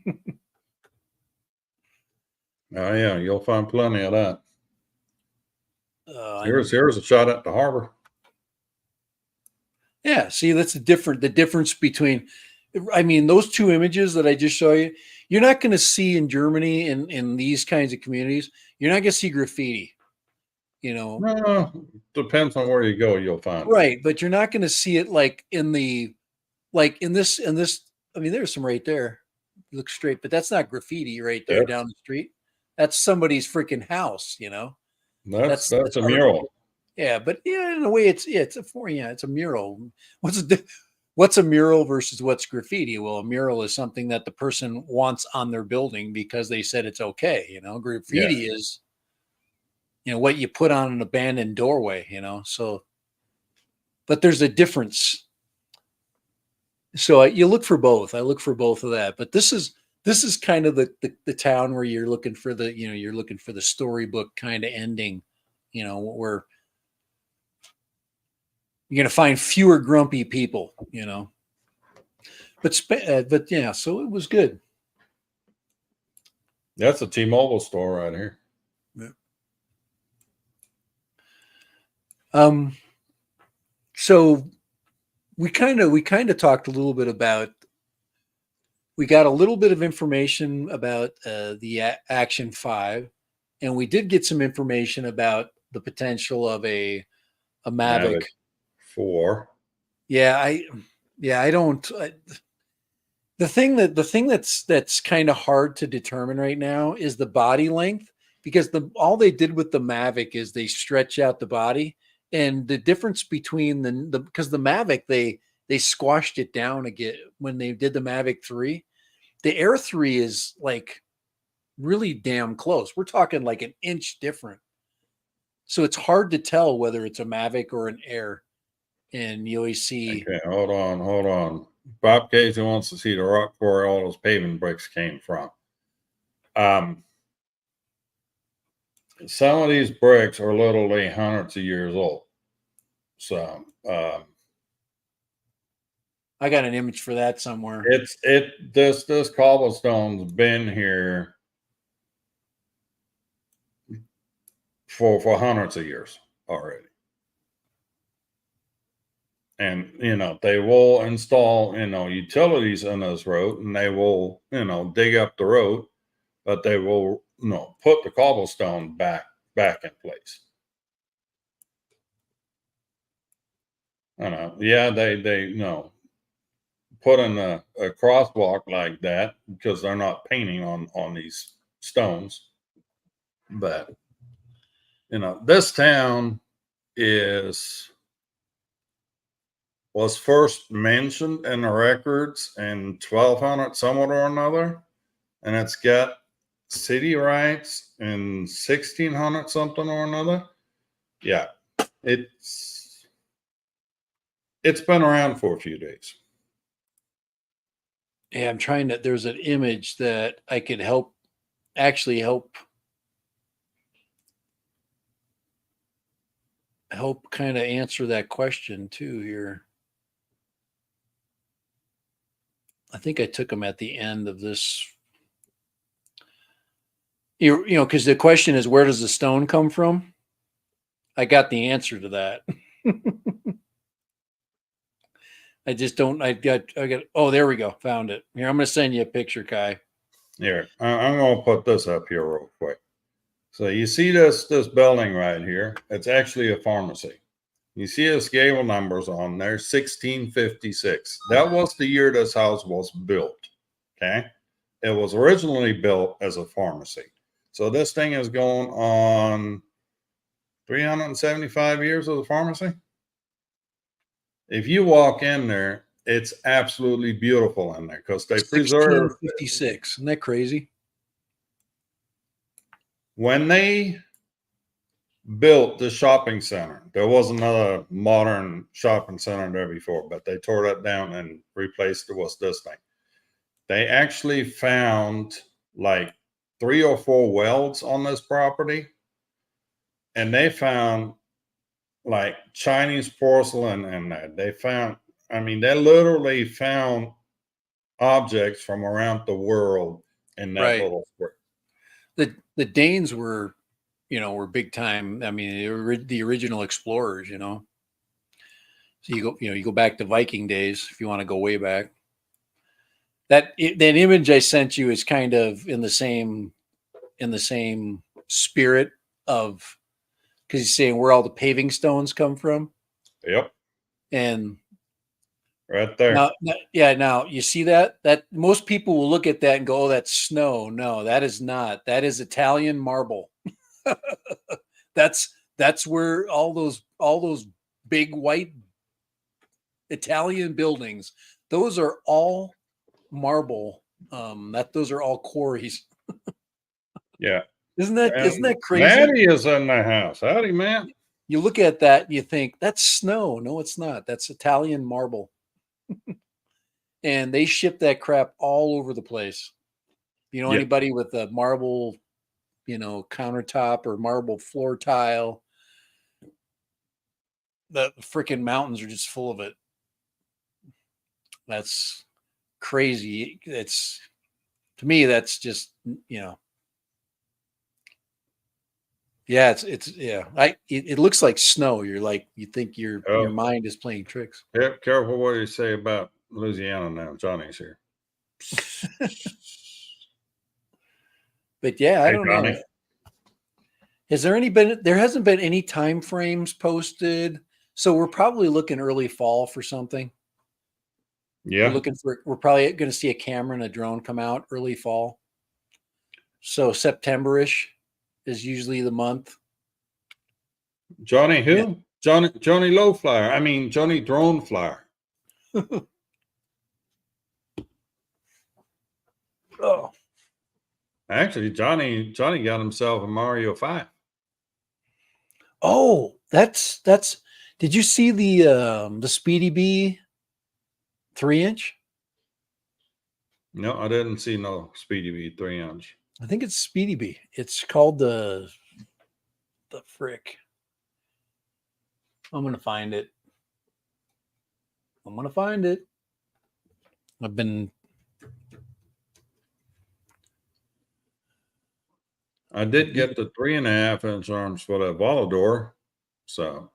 yeah, you'll find plenty of that. Uh, Here's a shot at the harbor. yeah, see, that's the difference between, I mean, those two images that I just show you, you're not going to see in Germany in these kinds of communities. You're not going to see graffiti, No, depends on where you go, you'll find it. right? But you're not going to see it like in this. I mean, there's some right there. Look straight, but that's not graffiti right there That's down the street. That's somebody's freaking house, that's a art. mural. Yeah, but yeah, in a way, it's a mural. What's a mural versus what's graffiti? Well, a mural is something that the person wants on their building because they said it's okay. Yeah. Graffiti is what you put on an abandoned doorway. So, but there's a difference. So you look for both. I look for both of that. But this is kind of the town where you're looking for the storybook kind of ending. Where you're going to find fewer grumpy people, but yeah, so it was good. That's a T-Mobile store right here. Yeah. So we kind of talked a little bit about, we got a little bit of information about the Action 5, and we did get some information about the potential of a Mavic. 4. Yeah, I don't. The thing that's kind of hard to determine right now is the body length, because all they did with the Mavic is they stretch out the body, and the difference between because the Mavic they squashed it down again when they did the Mavic 3. The Air 3 is like really damn close. We're talking like an inch different. So it's hard to tell whether it's a Mavic or an Air. And you always see. Okay, hold on. Bob Casey wants to see the rock quarry all those paving bricks came from. Some of these bricks are literally hundreds of years old. So I got an image for that somewhere. This cobblestone's been here for hundreds of years already. And, they will install, utilities in this road, and they will, dig up the road, but they will, put the cobblestone back in place. Yeah, they put in a crosswalk like that because they're not painting on these stones. But this town was first mentioned in the records in 1200 somewhat or another, and it's got city rights in 1600 something or another. Yeah, it's been around for a few days. Yeah, I'm trying to. There's an image that I could help kind of answer that question too here. I think I took them at the end of this. Because the question is, where does the stone come from? I got the answer to that. I just don't. I got. Oh, there we go. Found it. Here, I'm going to send you a picture, Kai. Here, I'm going to put this up here real quick. So you see this building right here? It's actually a pharmacy. You see the scale numbers on there, 1656. That was the year this house was built. Okay. It was originally built as a pharmacy. So this thing is going on 375 years as a pharmacy. If you walk in there, it's absolutely beautiful in there because they preserve. 1656. Isn't that crazy? When they built the shopping center, there was another modern shopping center there before, but they tore that down and replaced it with this thing. They actually found like 3 or 4 wells on this property, and they found like Chinese porcelain in there. They literally found objects from around the world in that Right. little square. The Danes were big time. I mean, they were the original explorers. So you go back to Viking days if you want to go way back. That image I sent you is kind of in the same spirit of, because he's saying where all the paving stones come from. Yep. And right there. Now you see that most people will look at that and go, "Oh, that's snow." No, that is not. That is Italian marble. That's where all those big white Italian buildings, those are all marble. Those are all quarries. Yeah. Isn't that crazy? Maddie is in the house. Howdy, man. You look at that and you think that's snow. No, it's not. That's Italian marble. And they ship that crap all over the place. Anybody with a marble, countertop or marble floor tile, the freaking mountains are just full of it. That's crazy. To me, that's just, yeah, it looks like snow. You're like, you think your mind is playing tricks. Yep. Careful what you say about Louisiana now. Johnny's here. But yeah, I don't know. There hasn't been any time frames posted. So we're probably looking early fall for something. Yeah. We're probably going to see a camera and a drone come out early fall. So September-ish is usually the month. Johnny who? Yeah. Johnny Low Flyer. I mean, Johnny Drone Flyer. Oh. Actually, Johnny got himself a Mario 5. Oh, that's. Did you see the Speedy Bee 3-inch? No, I didn't see no Speedy Bee 3-inch. I think it's Speedy Bee. It's called the frick. I'm gonna find it. I did get the 3.5-inch arms for the Volador, so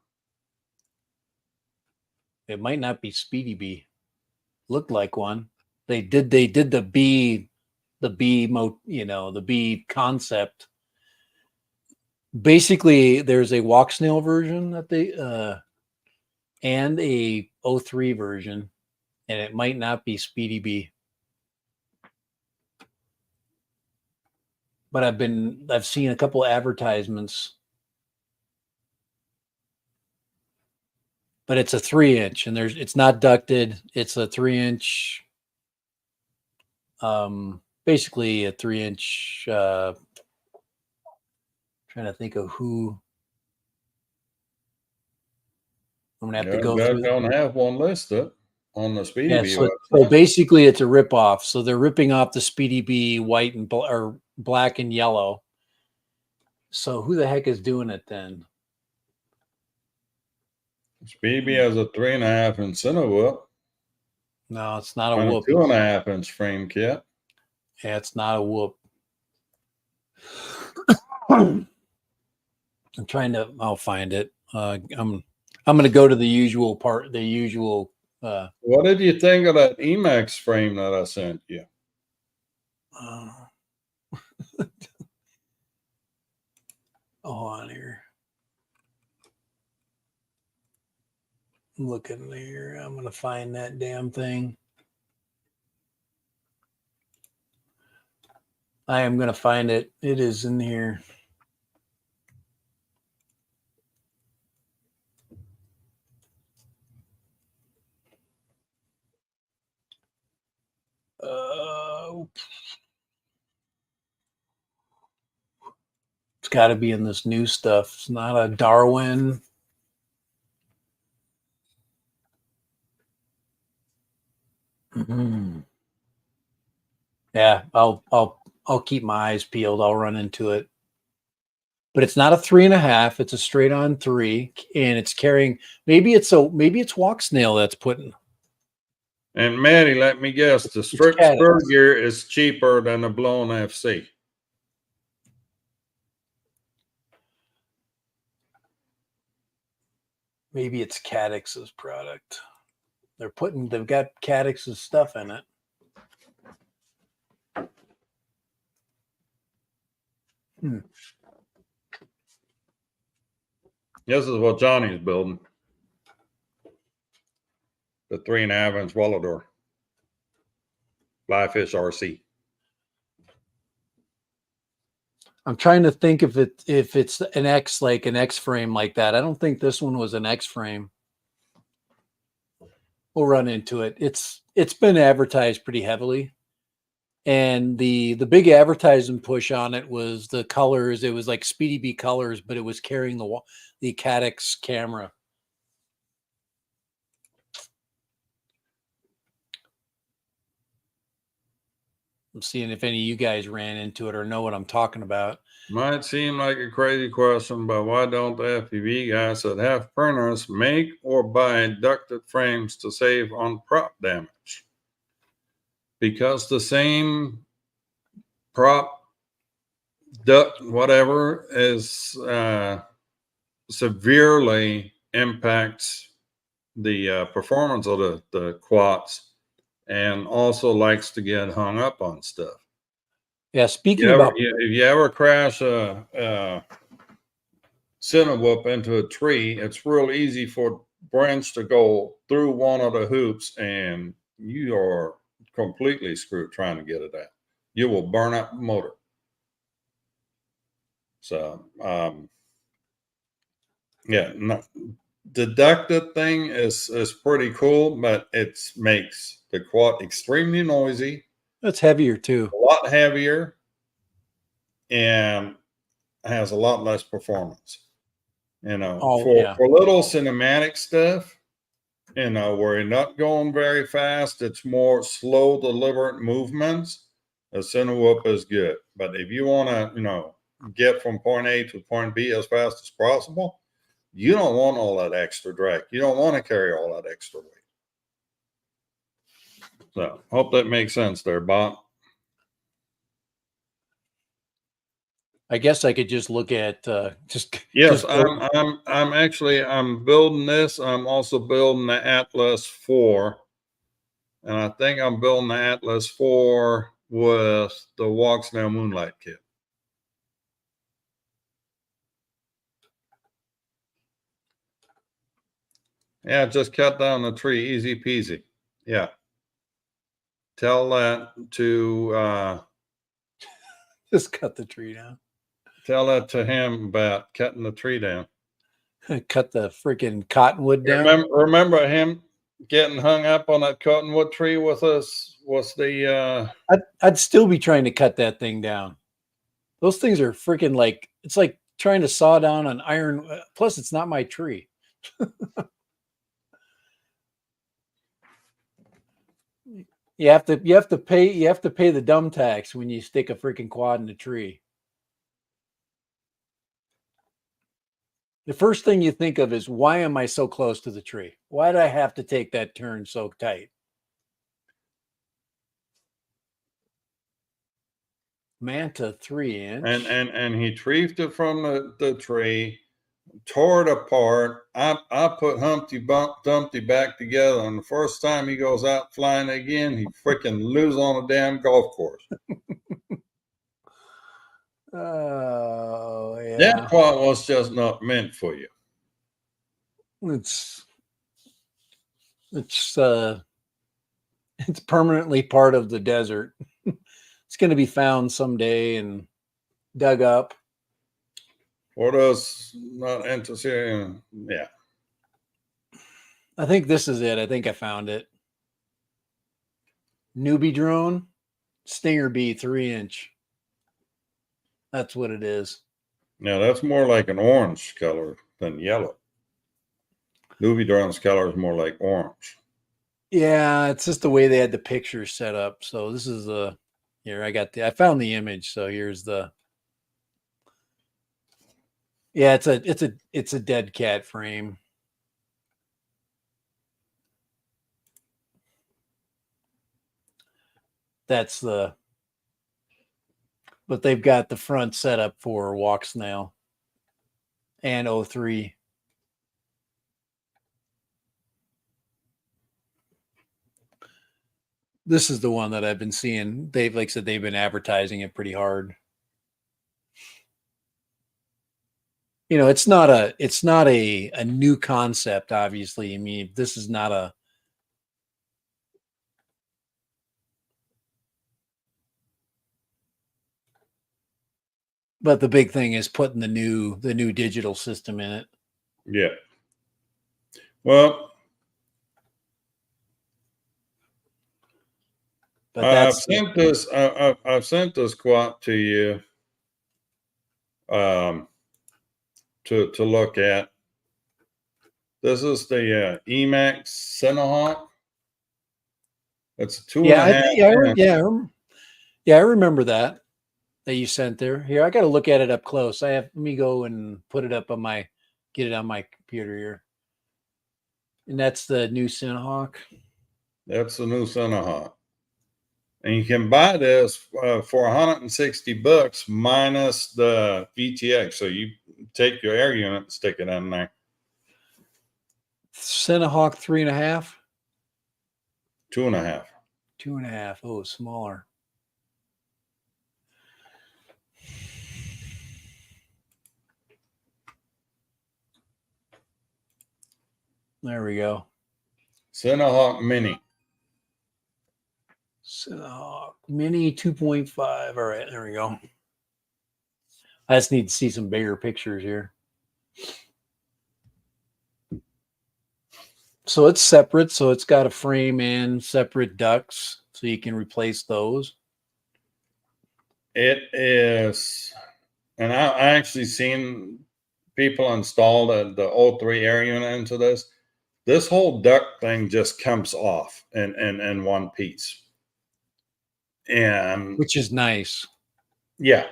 It might not be Speedy Bee. Looked like one. They did the bee, the bee concept. Basically, there's a walk snail version that they and a 03 version, and it might not be Speedy Bee. But I've seen a couple of advertisements. But it's a 3-inch, and it's not ducted. It's a 3-inch, basically a 3-inch. Trying to think of who. I'm gonna have to go through. Don't have one listed on the Speedy Yeah, Bee so website. basically it's a ripoff. So they're ripping off the Speedy Bee white and or black and yellow. So who the heck is doing it then? Speedy Bee has a 3.5-inch center whoop. No, it's not a And a whoop. 2.5-inch frame kit. Yeah, it's not a whoop. I'm trying to. I'll find it. I'm going to go to the usual part. The usual. What did you think of that Emax frame that I sent you? On here. I'm looking here. I'm going to find that damn thing. I am going to find it. It is in here. It's got to be in this new stuff. It's not a Darwin. Mm-hmm. Yeah, I'll keep my eyes peeled. I'll run into it. But it's not a 3.5. It's a straight on 3, and it's carrying. Maybe it's walk snail that's putting. And Maddie, let me guess, the strip spur gear is cheaper than the blown FC. Maybe it's Cadix's product. They've got Cadix's stuff in it. This is what Johnny's building. The 3.5-inch Wallador. Flyfish RC. I'm trying to think if it's an X, like an X frame like that. I don't think this one was an X frame. We'll run into it. It's been advertised pretty heavily. And the big advertising push on it was the colors. It was like Speedy Bee colors, but it was carrying the Cadix camera. I'm seeing if any of you guys ran into it or know what I'm talking about. Might seem like a crazy question, but why don't the FPV guys that have printers make or buy ducted frames to save on prop damage? Because the same prop duct, whatever, is severely impacts the performance of the quads, and also likes to get hung up on stuff. Yeah, speaking about, if you ever crash a center whoop into a tree, it's real easy for branch to go through one of the hoops, and you are completely screwed trying to get it out. You will burn out the motor. So, yeah, the ducted thing is pretty cool, but it makes the quad extremely noisy. It's heavier too. A lot heavier, and has a lot less performance. For little cinematic stuff, where you're not going very fast, it's more slow, deliberate movements. A center whoop is good. But if you want to, get from point A to point B as fast as possible, you don't want all that extra drag. You don't want to carry all that extra weight. So, hope that makes sense there, Bob. I guess I could just look at Yes, just go. I'm building this. I'm also building the Atlas 4. And I think I'm building the Atlas 4 with the Walks Now Moonlight kit. Yeah, just cut down the tree, easy peasy. Yeah. Tell that to Just cut the tree down. tell that to him about cutting the tree down. Cut the freaking cottonwood down. Remember him getting hung up on that cottonwood tree with us? Was the I'd still be trying to cut that thing down. Those things are freaking like it's like trying to saw down an iron. Plus, it's not my tree. You have to pay the dumb tax when you stick a freaking quad in a tree. The first thing you think of is, why am I so close to the tree? Why do I have to take that turn so tight? Manta 3-inch. and he retrieved it from the tree, tore it apart. I put Dumpty back together, and the first time he goes out flying again, he freaking loses on a damn golf course. Oh yeah. That quad was just not meant for you. It's permanently part of the desert. It's going to be found someday and dug up. For those not interested, yeah. I think this is it. I think I found it. Newbie drone, Stinger B 3-inch. That's what it is. Now that's more like an orange color than yellow. Newbie drone's color is more like orange. Yeah, it's just the way they had the pictures set up. So this is here I found the image. So here's the. Yeah, it's a dead cat frame. That's but they've got the front set up for walk snail and 03. This is the one that I've been seeing. They've, like I said, they've been advertising it pretty hard. You know, it's not a new concept, obviously. I mean, this is not a. But the big thing is putting the new digital system in it. Yeah. Well, But I've sent this quad to you to look at. This is the Emax Cinehawk. It's a 2.5. I remember that you sent there. Here, I got to look at it up close. Let me go and put it up get it on my computer here. And that's the new Cinehawk. That's the new Cinehawk. And you can buy this for $160 minus the VTX. So you take your air unit and stick it in there. Cinehawk 3.5. 2.5. 2.5. Oh, smaller. There we go. Cinehawk Mini. Cinehawk Mini 2.5. All right, there we go. I just need to see some bigger pictures here. So it's separate. So it's got a frame and separate ducts, so you can replace those. It is, and I actually seen people install the 03 air unit into this. This whole duct thing just comes off in one piece. And which is nice. Yeah.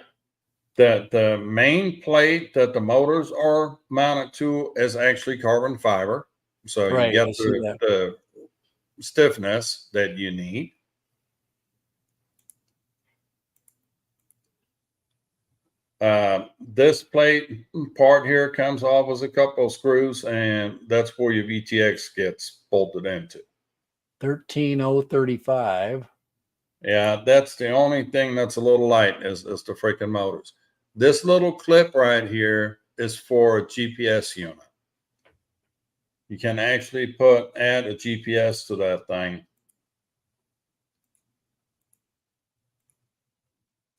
The main plate that the motors are mounted to is actually carbon fiber. So you get the stiffness that you need. This plate part here comes off with a couple of screws, and that's where your VTX gets bolted into. 13035. Yeah, that's the only thing that's a little light is the freaking motors. This little clip right here is for a GPS unit. You can actually add a GPS to that thing.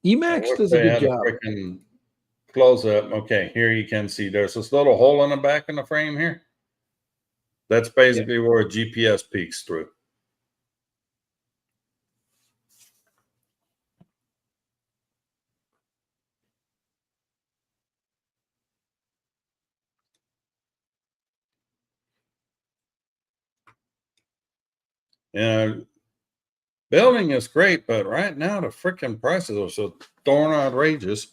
Emax does a good job. Freaking close up. Okay, here you can see there's this little hole in the back of the frame here. That's basically where a GPS peeks through. And building is great, but right now the freaking prices are so darn outrageous.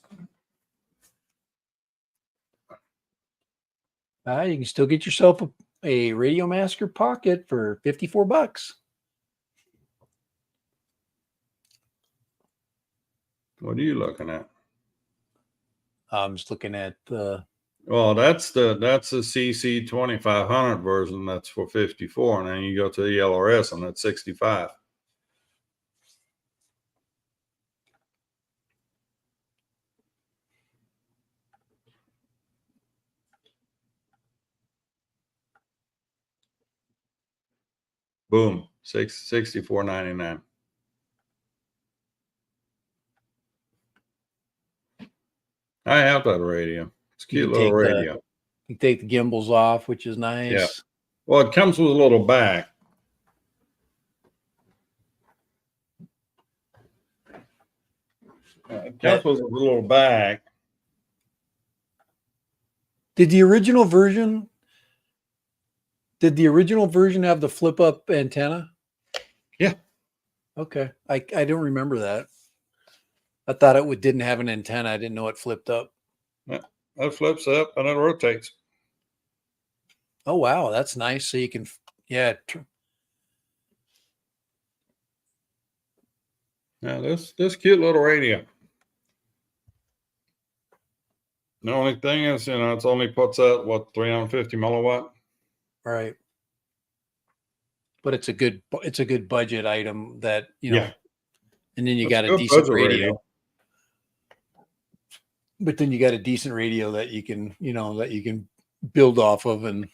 You can still get yourself a Radio Master Pocket for $54. What are you looking at? I'm just looking at the. Well, that's the CC 2500 version. That's for 54, and then you go to the LRS, and that's 65. Boom, $64.99. I have that radio. It's a cute little radio. You take the gimbals off, which is nice. Yeah. Well, it comes with a little bag. It comes with a little bag. Did the original version have the flip up antenna? Yeah. Okay. I don't remember that. I thought it didn't have an antenna. I didn't know it flipped up. Yeah, it flips up and it rotates. Oh, wow. That's nice. So you can, yeah. Now this cute little radio. The only thing is, it's only puts out what 350 milliwatt. Right. But it's a good budget item that, Yeah. And then you got a decent radio. But then you got a decent radio that you can, build off of. And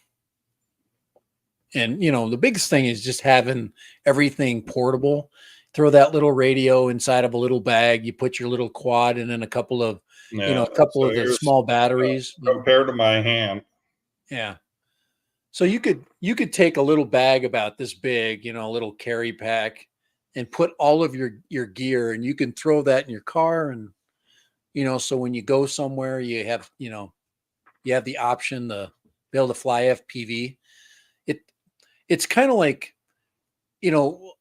the biggest thing is just having everything portable. Throw that little radio inside of a little bag. You put your little quad and then a couple of, of the small batteries. Compared to my hand. Yeah. So you could take a little bag about this big, a little carry pack, and put all of your gear, and you can throw that in your car. And, so when you go somewhere, you have the option to be able to fly FPV. It's kind of like, a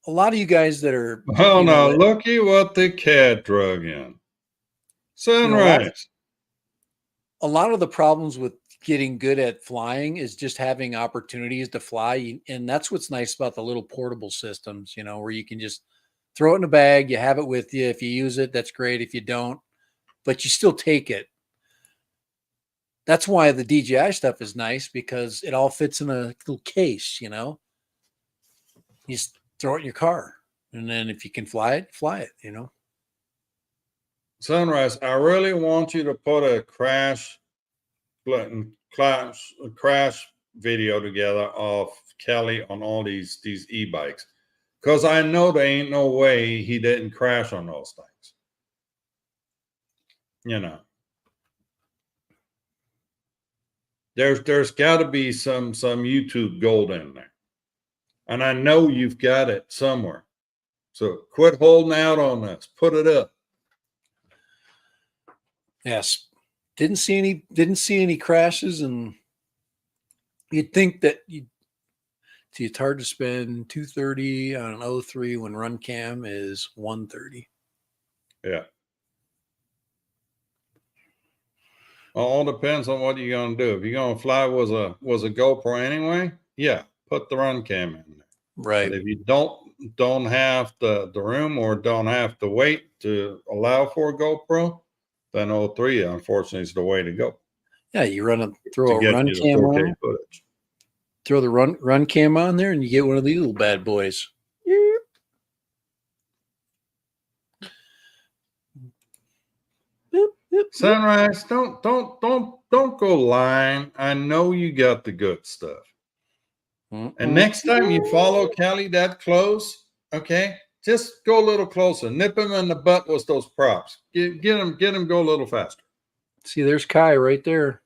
lot of you guys that are. Oh, no, looky what the cat drug in. Sunrise. A lot of the problems with getting good at flying is just having opportunities to fly. And that's what's nice about the little portable systems, where you can just throw it in a bag. You have it with you. If you use it, that's great. If you don't, but you still take it. That's why the DJI stuff is nice, because it all fits in a little case, You just throw it in your car. And then if you can fly it, Sunrise, I really want you to put a crash video together of Kelly on all these e-bikes, because I know there ain't no way he didn't crash on those things. There's got to be some YouTube gold in there, and I know you've got it somewhere. So quit holding out on this. Put it up. Yes. Didn't see any crashes, and you'd think that it's hard to spend $230 on an 03 when run cam is $130. Yeah. All depends on what you're gonna do. If you're gonna fly was a GoPro anyway, yeah, put the run cam in there. Right. But if you don't have the room or don't have to wait to allow for a GoPro, then 03, unfortunately, is the way to go Yeah, you throw to a get run you the cam 4K on, footage. throw the run cam on there, and you get one of these little bad boys. Sunrise, don't go lying. I know you got the good stuff. And next time you follow Kelly that close, okay, just go a little closer. Nip him in the butt with those props. Get him go a little faster. See, there's Kai right there.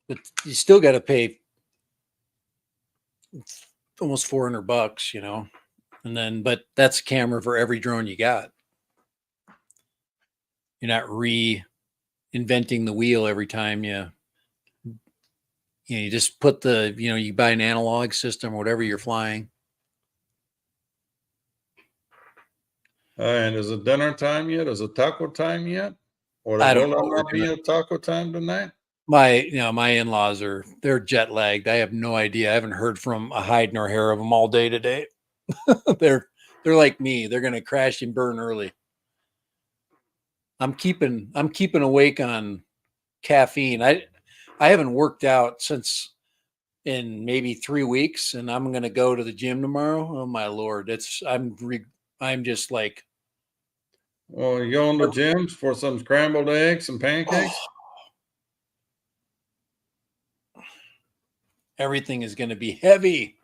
But you still got to pay almost $400, you know. And then, but that's a camera for every drone you got. You're not reinventing the wheel every time you just put you buy an analog system or whatever you're flying. And is it dinner time yet? Is it taco time yet? Or I don't will know. it not be a taco time tonight? My in-laws they're jet lagged. I have no idea. I haven't heard from a hide nor hair of them all day today. they're like me. They're gonna crash and burn early. I'm keeping awake on caffeine. I haven't worked out since in maybe 3 weeks, and I'm gonna go to the gym tomorrow. Oh my Lord, I'm just like, Well, you go in the gyms for some scrambled eggs and pancakes? Everything is going to be heavy.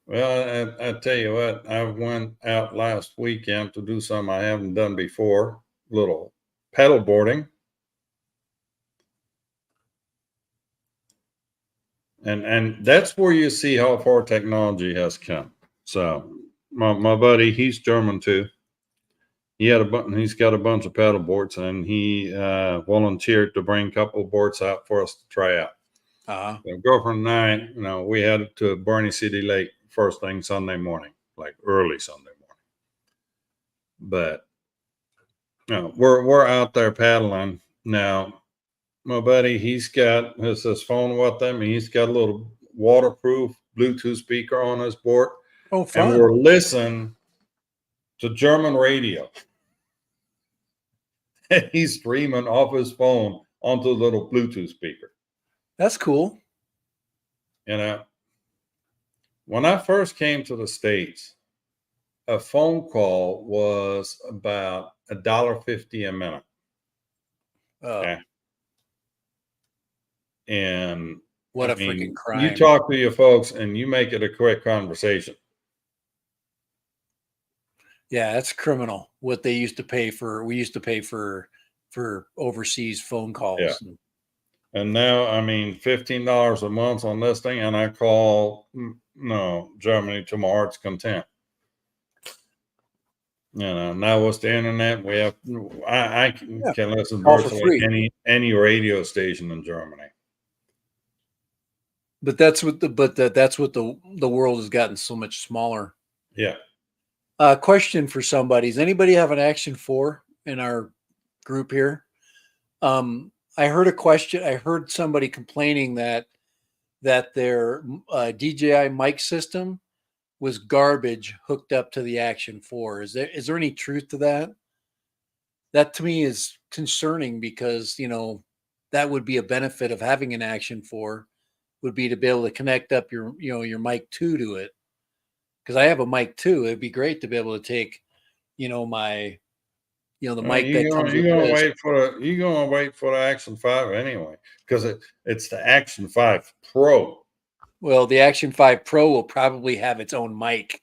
Well, I tell you what, I went out last weekend to do something I haven't done before, little pedal boarding. And that's where you see how far technology has come. So my buddy, he's German too. He's got a bunch of pedal boards, and he volunteered to bring a couple of boards out for us to try out. So girlfriend and I, we headed to Barney City Lake first thing Sunday morning, like early Sunday morning. But we're out there paddling now. My buddy, he's got his phone with him. He's got a little waterproof Bluetooth speaker on his board. Oh, fun. And we're listening to German radio. And he's streaming off his phone onto the little Bluetooth speaker. That's cool. When I first came to the States, a phone call was about $1.50 a minute. Okay. And what a freaking crime. You talk to your folks and you make it a quick conversation. Yeah, that's criminal. What we used to pay for overseas phone calls. Yeah. And now, $15 a month on this thing, and I call Germany to my heart's content. Now with the internet, we have I can listen virtually any radio station in Germany. But that's what the world has gotten so much smaller. Yeah. Question for somebody: does anybody have an Action 4 in our group here? I heard a question. I heard somebody complaining that their DJI mic system was garbage hooked up to the Action 4. Is there any truth to that? That to me is concerning because that would be a benefit of having an Action 4 would be to be able to connect up your mic 2 to it. Because I have a mic 2, it'd be great to be able to take my the mic that comes with this. You're gonna wait for the Action 5 anyway, because it's the Action 5 Pro. Well, the Action 5 Pro will probably have its own mic.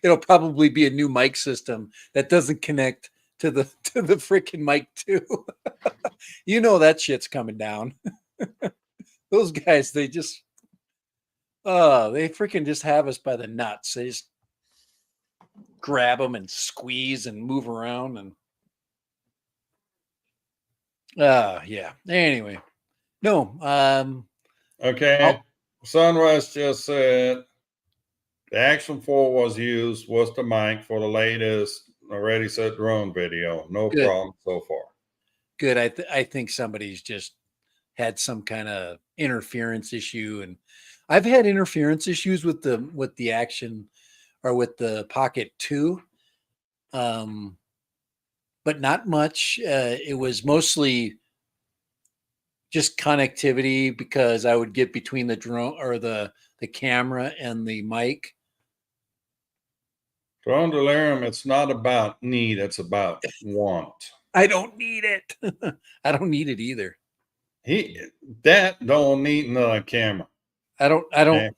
It'll probably be a new mic system that doesn't connect to the freaking mic 2. That shit's coming down. Those guys, they freaking just have us by the nuts. They just grab them and squeeze and move around and yeah. Anyway, no. Okay. Sunrise just said the Action 4 was used was the mic for the latest Ready Set Drone video. No problem so far. Good. I think somebody's just had some kind of interference issue. And I've had interference issues with the action or with the Pocket 2. But not much. It was mostly just connectivity because I would get between the drone or the camera and the mic. Drone delirium, it's not about need, it's about want. I don't need it. I don't need it either. That don't need another camera. I don't. Okay?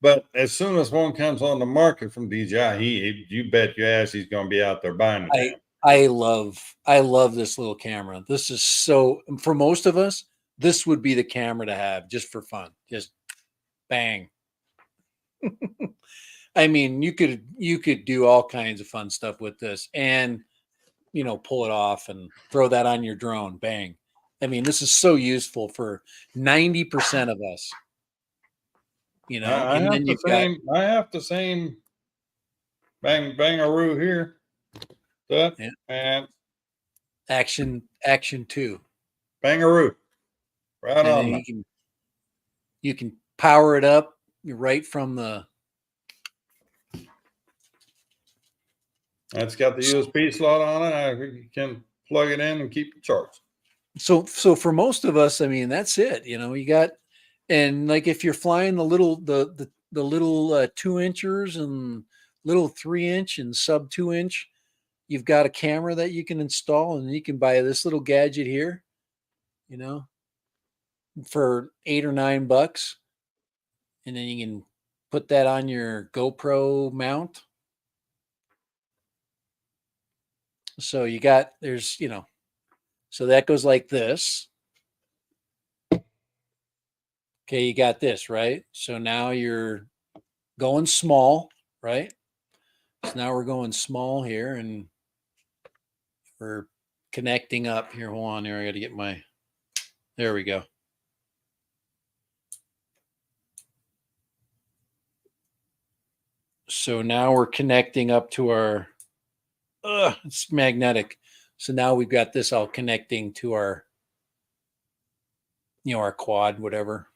But as soon as one comes on the market from DJI, you bet your ass he's going to be out there buying the damn. I love this little camera. This is so, for most of us, this would be the camera to have just for fun. Just bang. I mean, you could do all kinds of fun stuff with this and, you know, pull it off and throw that on your drone. Bang. I mean, this is so useful for 90% of us. You know, I and have then the you've got same. I have the same bangaroo here. That Yeah. and action 2. bangaroo. Right And on then that. you can power it up right from the. It's got the USB slot on it. You can plug it in and keep it charged. So for most of us, I mean, that's it. You know, you got, and like if you're flying the little 2-inchers and little 3-inch and sub 2-inch, you've got a camera that you can install, and you can buy this little gadget here, you know, for $8 or $9, and then you can put that on your GoPro mount. So you got, there's, you know, so that goes like this. Okay, you got this, right? So now you're going small, right? So now we're going small here, and we're connecting up here. Hold on here. I got to get my, there we go. So now we're connecting up to our, it's magnetic. So now we've got this all connecting to our, you know, our quad, whatever.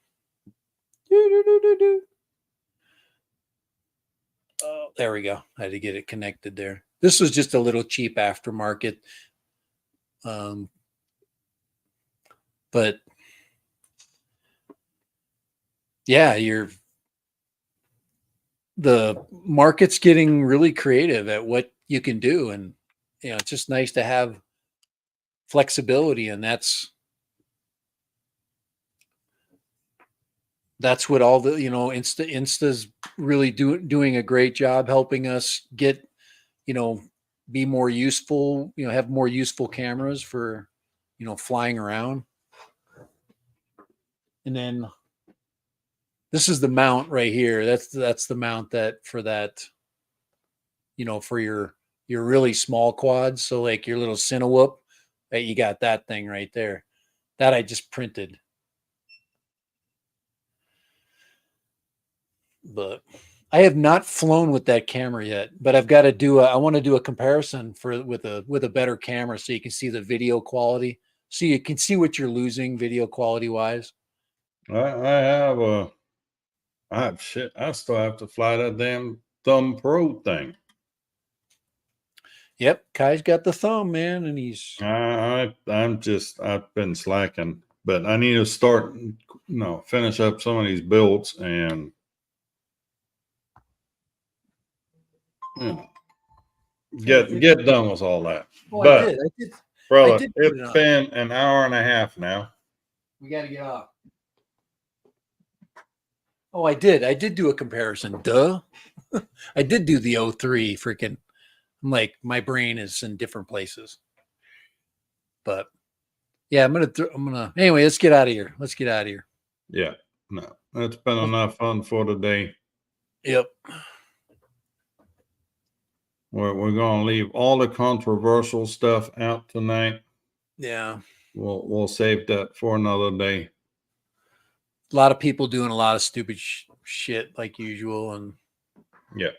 Oh, there we go. I had to get it connected there. This was just a little cheap aftermarket. But yeah, the market's getting really creative at what you can do. And, you know, it's just nice to have flexibility. And that's what all the, you know, Insta's really doing a great job helping us get, you know, be more useful, you know, have more useful cameras for, you know, flying around. And then this is the mount right here. That's the mount that for that, you know, for your really small quads. So like your little Cinewhoop, that you got that thing right there. That I just printed. But I have not flown with that camera yet, but I've got to I want to do a comparison with a better camera so you can see the video quality. So you can see what you're losing video quality wise. I still have to fly that damn Thumb Pro thing. Yep, Kai's got the thumb, man, and he's. I've been slacking, but I need to start, finish up some of these builds and get done with all that. Oh, but I did. brother, it's been an hour and a half now. We got to get off. Oh, I did do a comparison. Duh. I did do the 03 freaking. I'm like, my brain is in different places. But yeah, I'm gonna anyway, let's get out of here. Yeah. No, it's been enough fun for today. Yep. We're gonna leave all the controversial stuff out tonight. Yeah. We'll save that for another day. A lot of people doing a lot of stupid shit like usual. And yeah.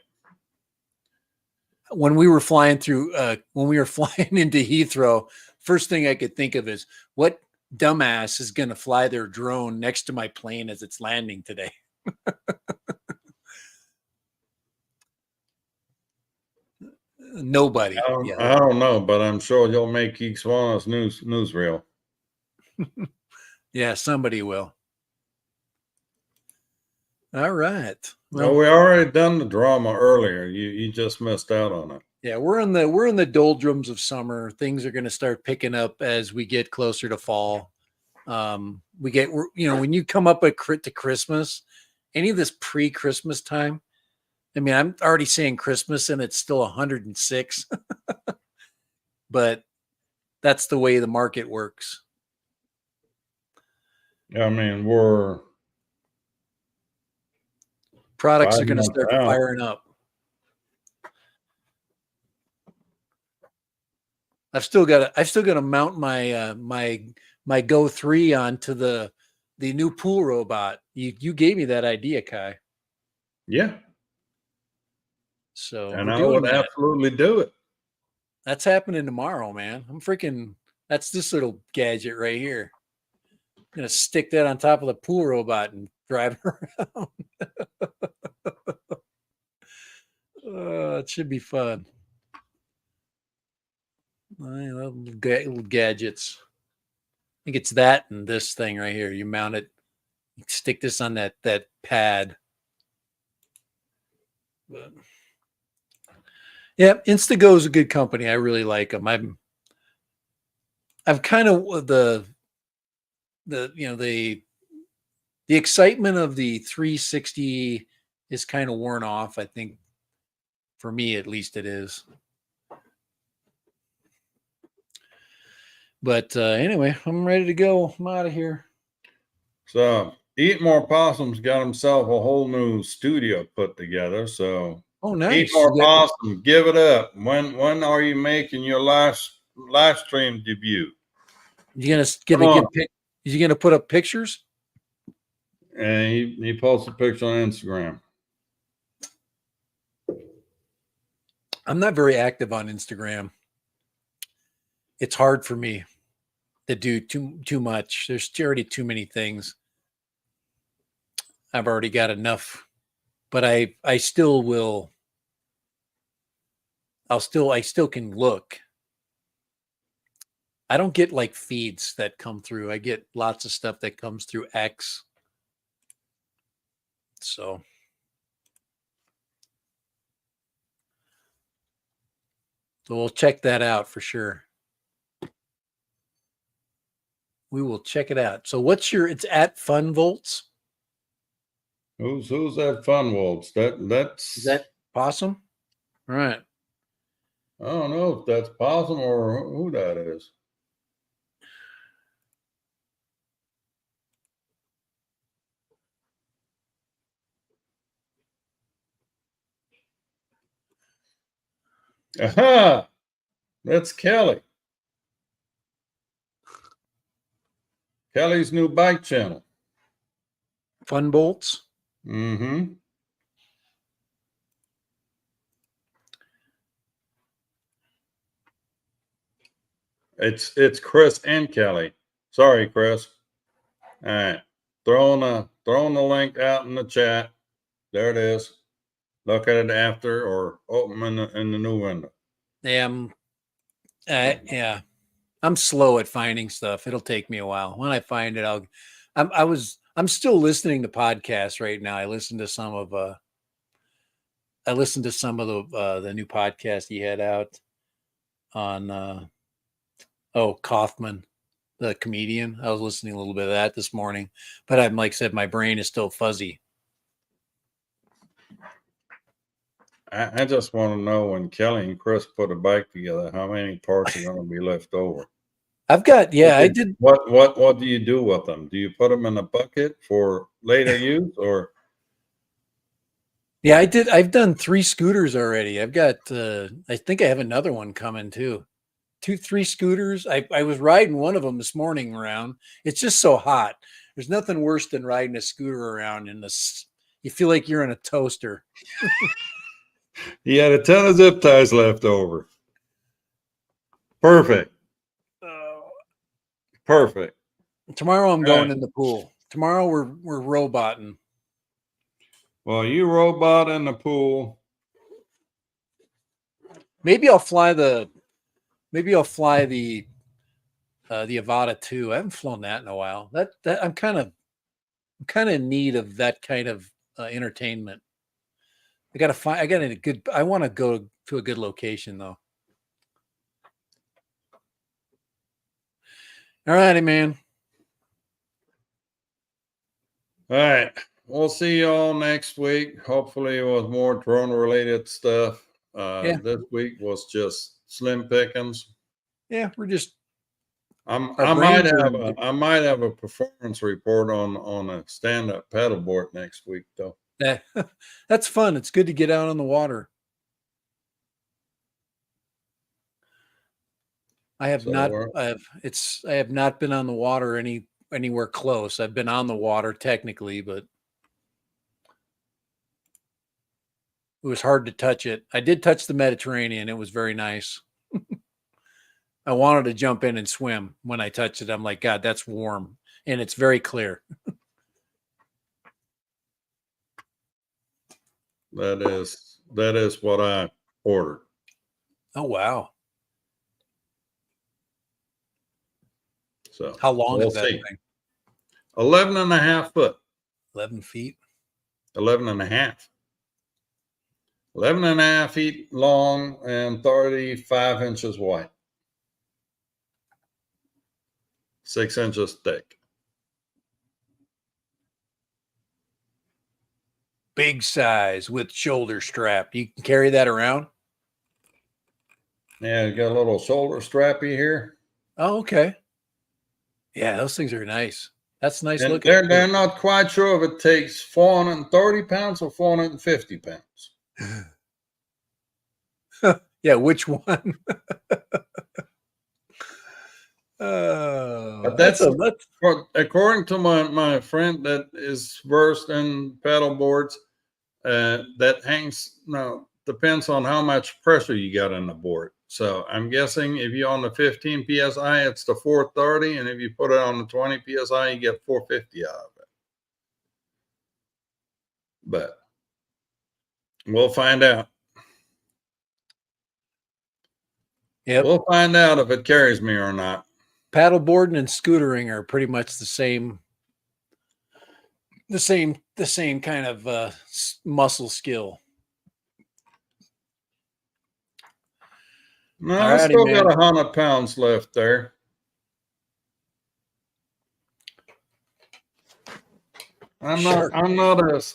When we were flying into Heathrow, first thing I could think of is what dumbass is going to fly their drone next to my plane as it's landing today. Nobody. I don't know, but I'm sure you'll make each one of us newsreel. Yeah, somebody will. All right. Well, we already done the drama earlier. You just missed out on it. Yeah, we're in the doldrums of summer. Things are going to start picking up as we get closer to fall. We get, when you come up to Christmas, any of this pre-Christmas time, I mean, I'm already saying Christmas and it's still 106, but that's the way the market works. I mean, we're products are going to start firing up. I've still got to mount my my Go 3 onto the new pool robot. You gave me that idea, Kai. Yeah. So and I would absolutely do it. That's happening tomorrow, man. That's this little gadget right here. I'm gonna stick that on top of the pool robot and drive around. It should be fun. Little gadgets. I think it's that and this thing right here. You mount it, you stick this on that pad. But yeah, Instago is a good company. I really like them. I've kind of the excitement of the 360 is kind of worn off. I think for me, at least, it is. But anyway, I'm ready to go. I'm out of here. So Eat More Possum's got himself a whole new studio put together. So oh, nice. Eat More Possum, give it up. When are you making your live stream debut? Is he gonna put up pictures? And he posts a picture on Instagram. I'm not very active on Instagram. It's hard for me to do too much. There's already too many things. I've already got enough, but I still will. I still can look. I don't get like feeds that come through. I get lots of stuff that comes through X. So we'll check that out for sure. We will check it out. So it's at Fun Volts? Who's that Fun Volts? Is that Possum? All right. I don't know if that's Possum or who that is. Aha! That's Kelly. Kelly's new bike channel. Fun Bolts? Mm-hmm. It's Chris and Kelly. Sorry, Chris. All right. Throwing the link out in the chat. There it is. Look at it after or open in the new window. Yeah. I'm slow at finding stuff. It'll take me a while. When I find it, I'm still listening to podcasts right now. I listened to some of the new podcast he had out on Kaufman, the comedian. I was listening a little bit of that this morning, but I'm like I said, my brain is still fuzzy. I just want to know when Kelly and Chris put a bike together, how many parts are going to be left over. I did. What do you do with them? Do you put them in a bucket for later use or? Yeah, I did. I've done 3 scooters already. I've got, I think I have another one coming too. 3 scooters. I was riding one of them this morning around. It's just so hot. There's nothing worse than riding a scooter around in this. You feel like you're in a toaster. He had a ton of zip ties left over. Perfect. Perfect. Tomorrow I'm All going right. in the pool. Tomorrow we're roboting. Well, you robot in the pool. Maybe I'll fly the Avata 2. I haven't flown that in a while. That I'm kind of in need of that kind of entertainment. I want to go to a good location though. All righty, man. All right. We'll see you all next week. Hopefully with more drone related stuff. Yeah. This week was just slim pickings. Yeah, we're just I our might brains have a performance report on a stand-up paddleboard next week though. that's fun. It's good to get out on the water. I have not been on the water anywhere close. I've been on the water technically, but it was hard to touch it. I did touch the Mediterranean. It was very nice. I wanted to jump in and swim when I touched it. I'm like, God, that's warm. And it's very clear. That is what I ordered. Oh, wow. So how long we'll is that see. thing? 11 and a half foot. 11 feet. 11 and a half. 11 and a half feet long and 35 inches wide. 6 inches thick. Big size with shoulder strap. You can carry that around? Yeah, you got a little shoulder strappy here. Oh, okay. Yeah, those things are nice. That's nice And looking. they're not quite sure if it takes 430 pounds or 450 pounds. Yeah, which one? Oh, But according to my friend that is versed in paddle boards, that depends on how much pressure you got on the board. So I'm guessing if you're on the 15 psi, it's the 430, and if you put it on the 20 psi, you get 450 out of it. But we'll find out. Yep. We'll find out if it carries me or not. Paddleboarding and scootering are pretty much the same kind of muscle skill. No, I still got 100 pounds left there. I'm not as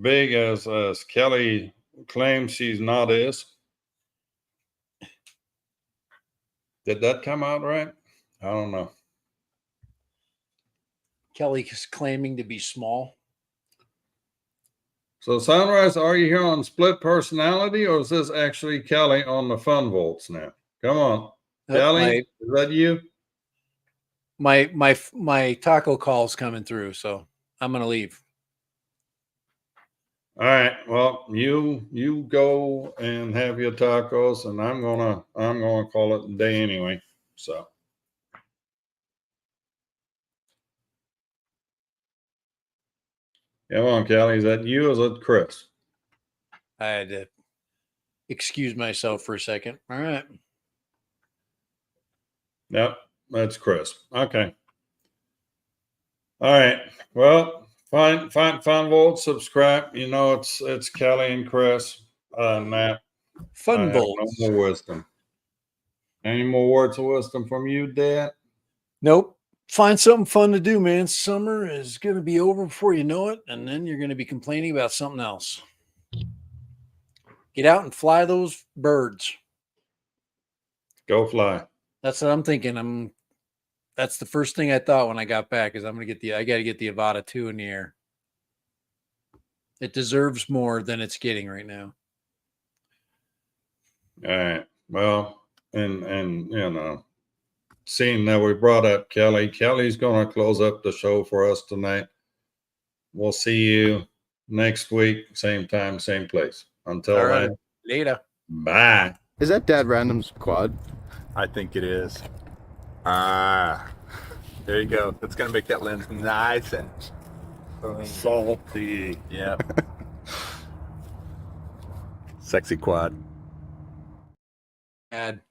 big as Kelly claims she's not is. Did that come out right? I don't know. Kelly is claiming to be small. So Sunrise, are you here on split personality, or is this actually Kelly on the fun volts now? Come on, Kelly, is that you? My taco call's coming through, so I'm gonna leave. All right. Well, you go and have your tacos, and I'm gonna call it a day anyway. So. Come on, Kelly. Is that you or is it Chris? I had to excuse myself for a second. All right. Yep, that's Chris. Okay. All right. Well, fine, vote, subscribe. You know, it's Kelly and Chris. Matt. Fun no volts. more wisdom. Any more words of wisdom from you, Dad? Nope. Find something fun to do, man. Summer is going to be over before you know it, and then you're going to be complaining about something else. Get out and fly those birds. Go fly. That's what I'm thinking. That's the first thing I thought when I got back is I got to get the Avata 2 in the air. It deserves more than it's getting right now. All right. Well, and you know, seeing that we brought up Kelly's going to close up the show for us tonight. We'll see you next week, same time, same place. Until then, later. Bye. Is that Dad Random's quad? I think it is. Ah, there you go. That's gonna make that lens nice and Salty. yeah. Sexy quad. Add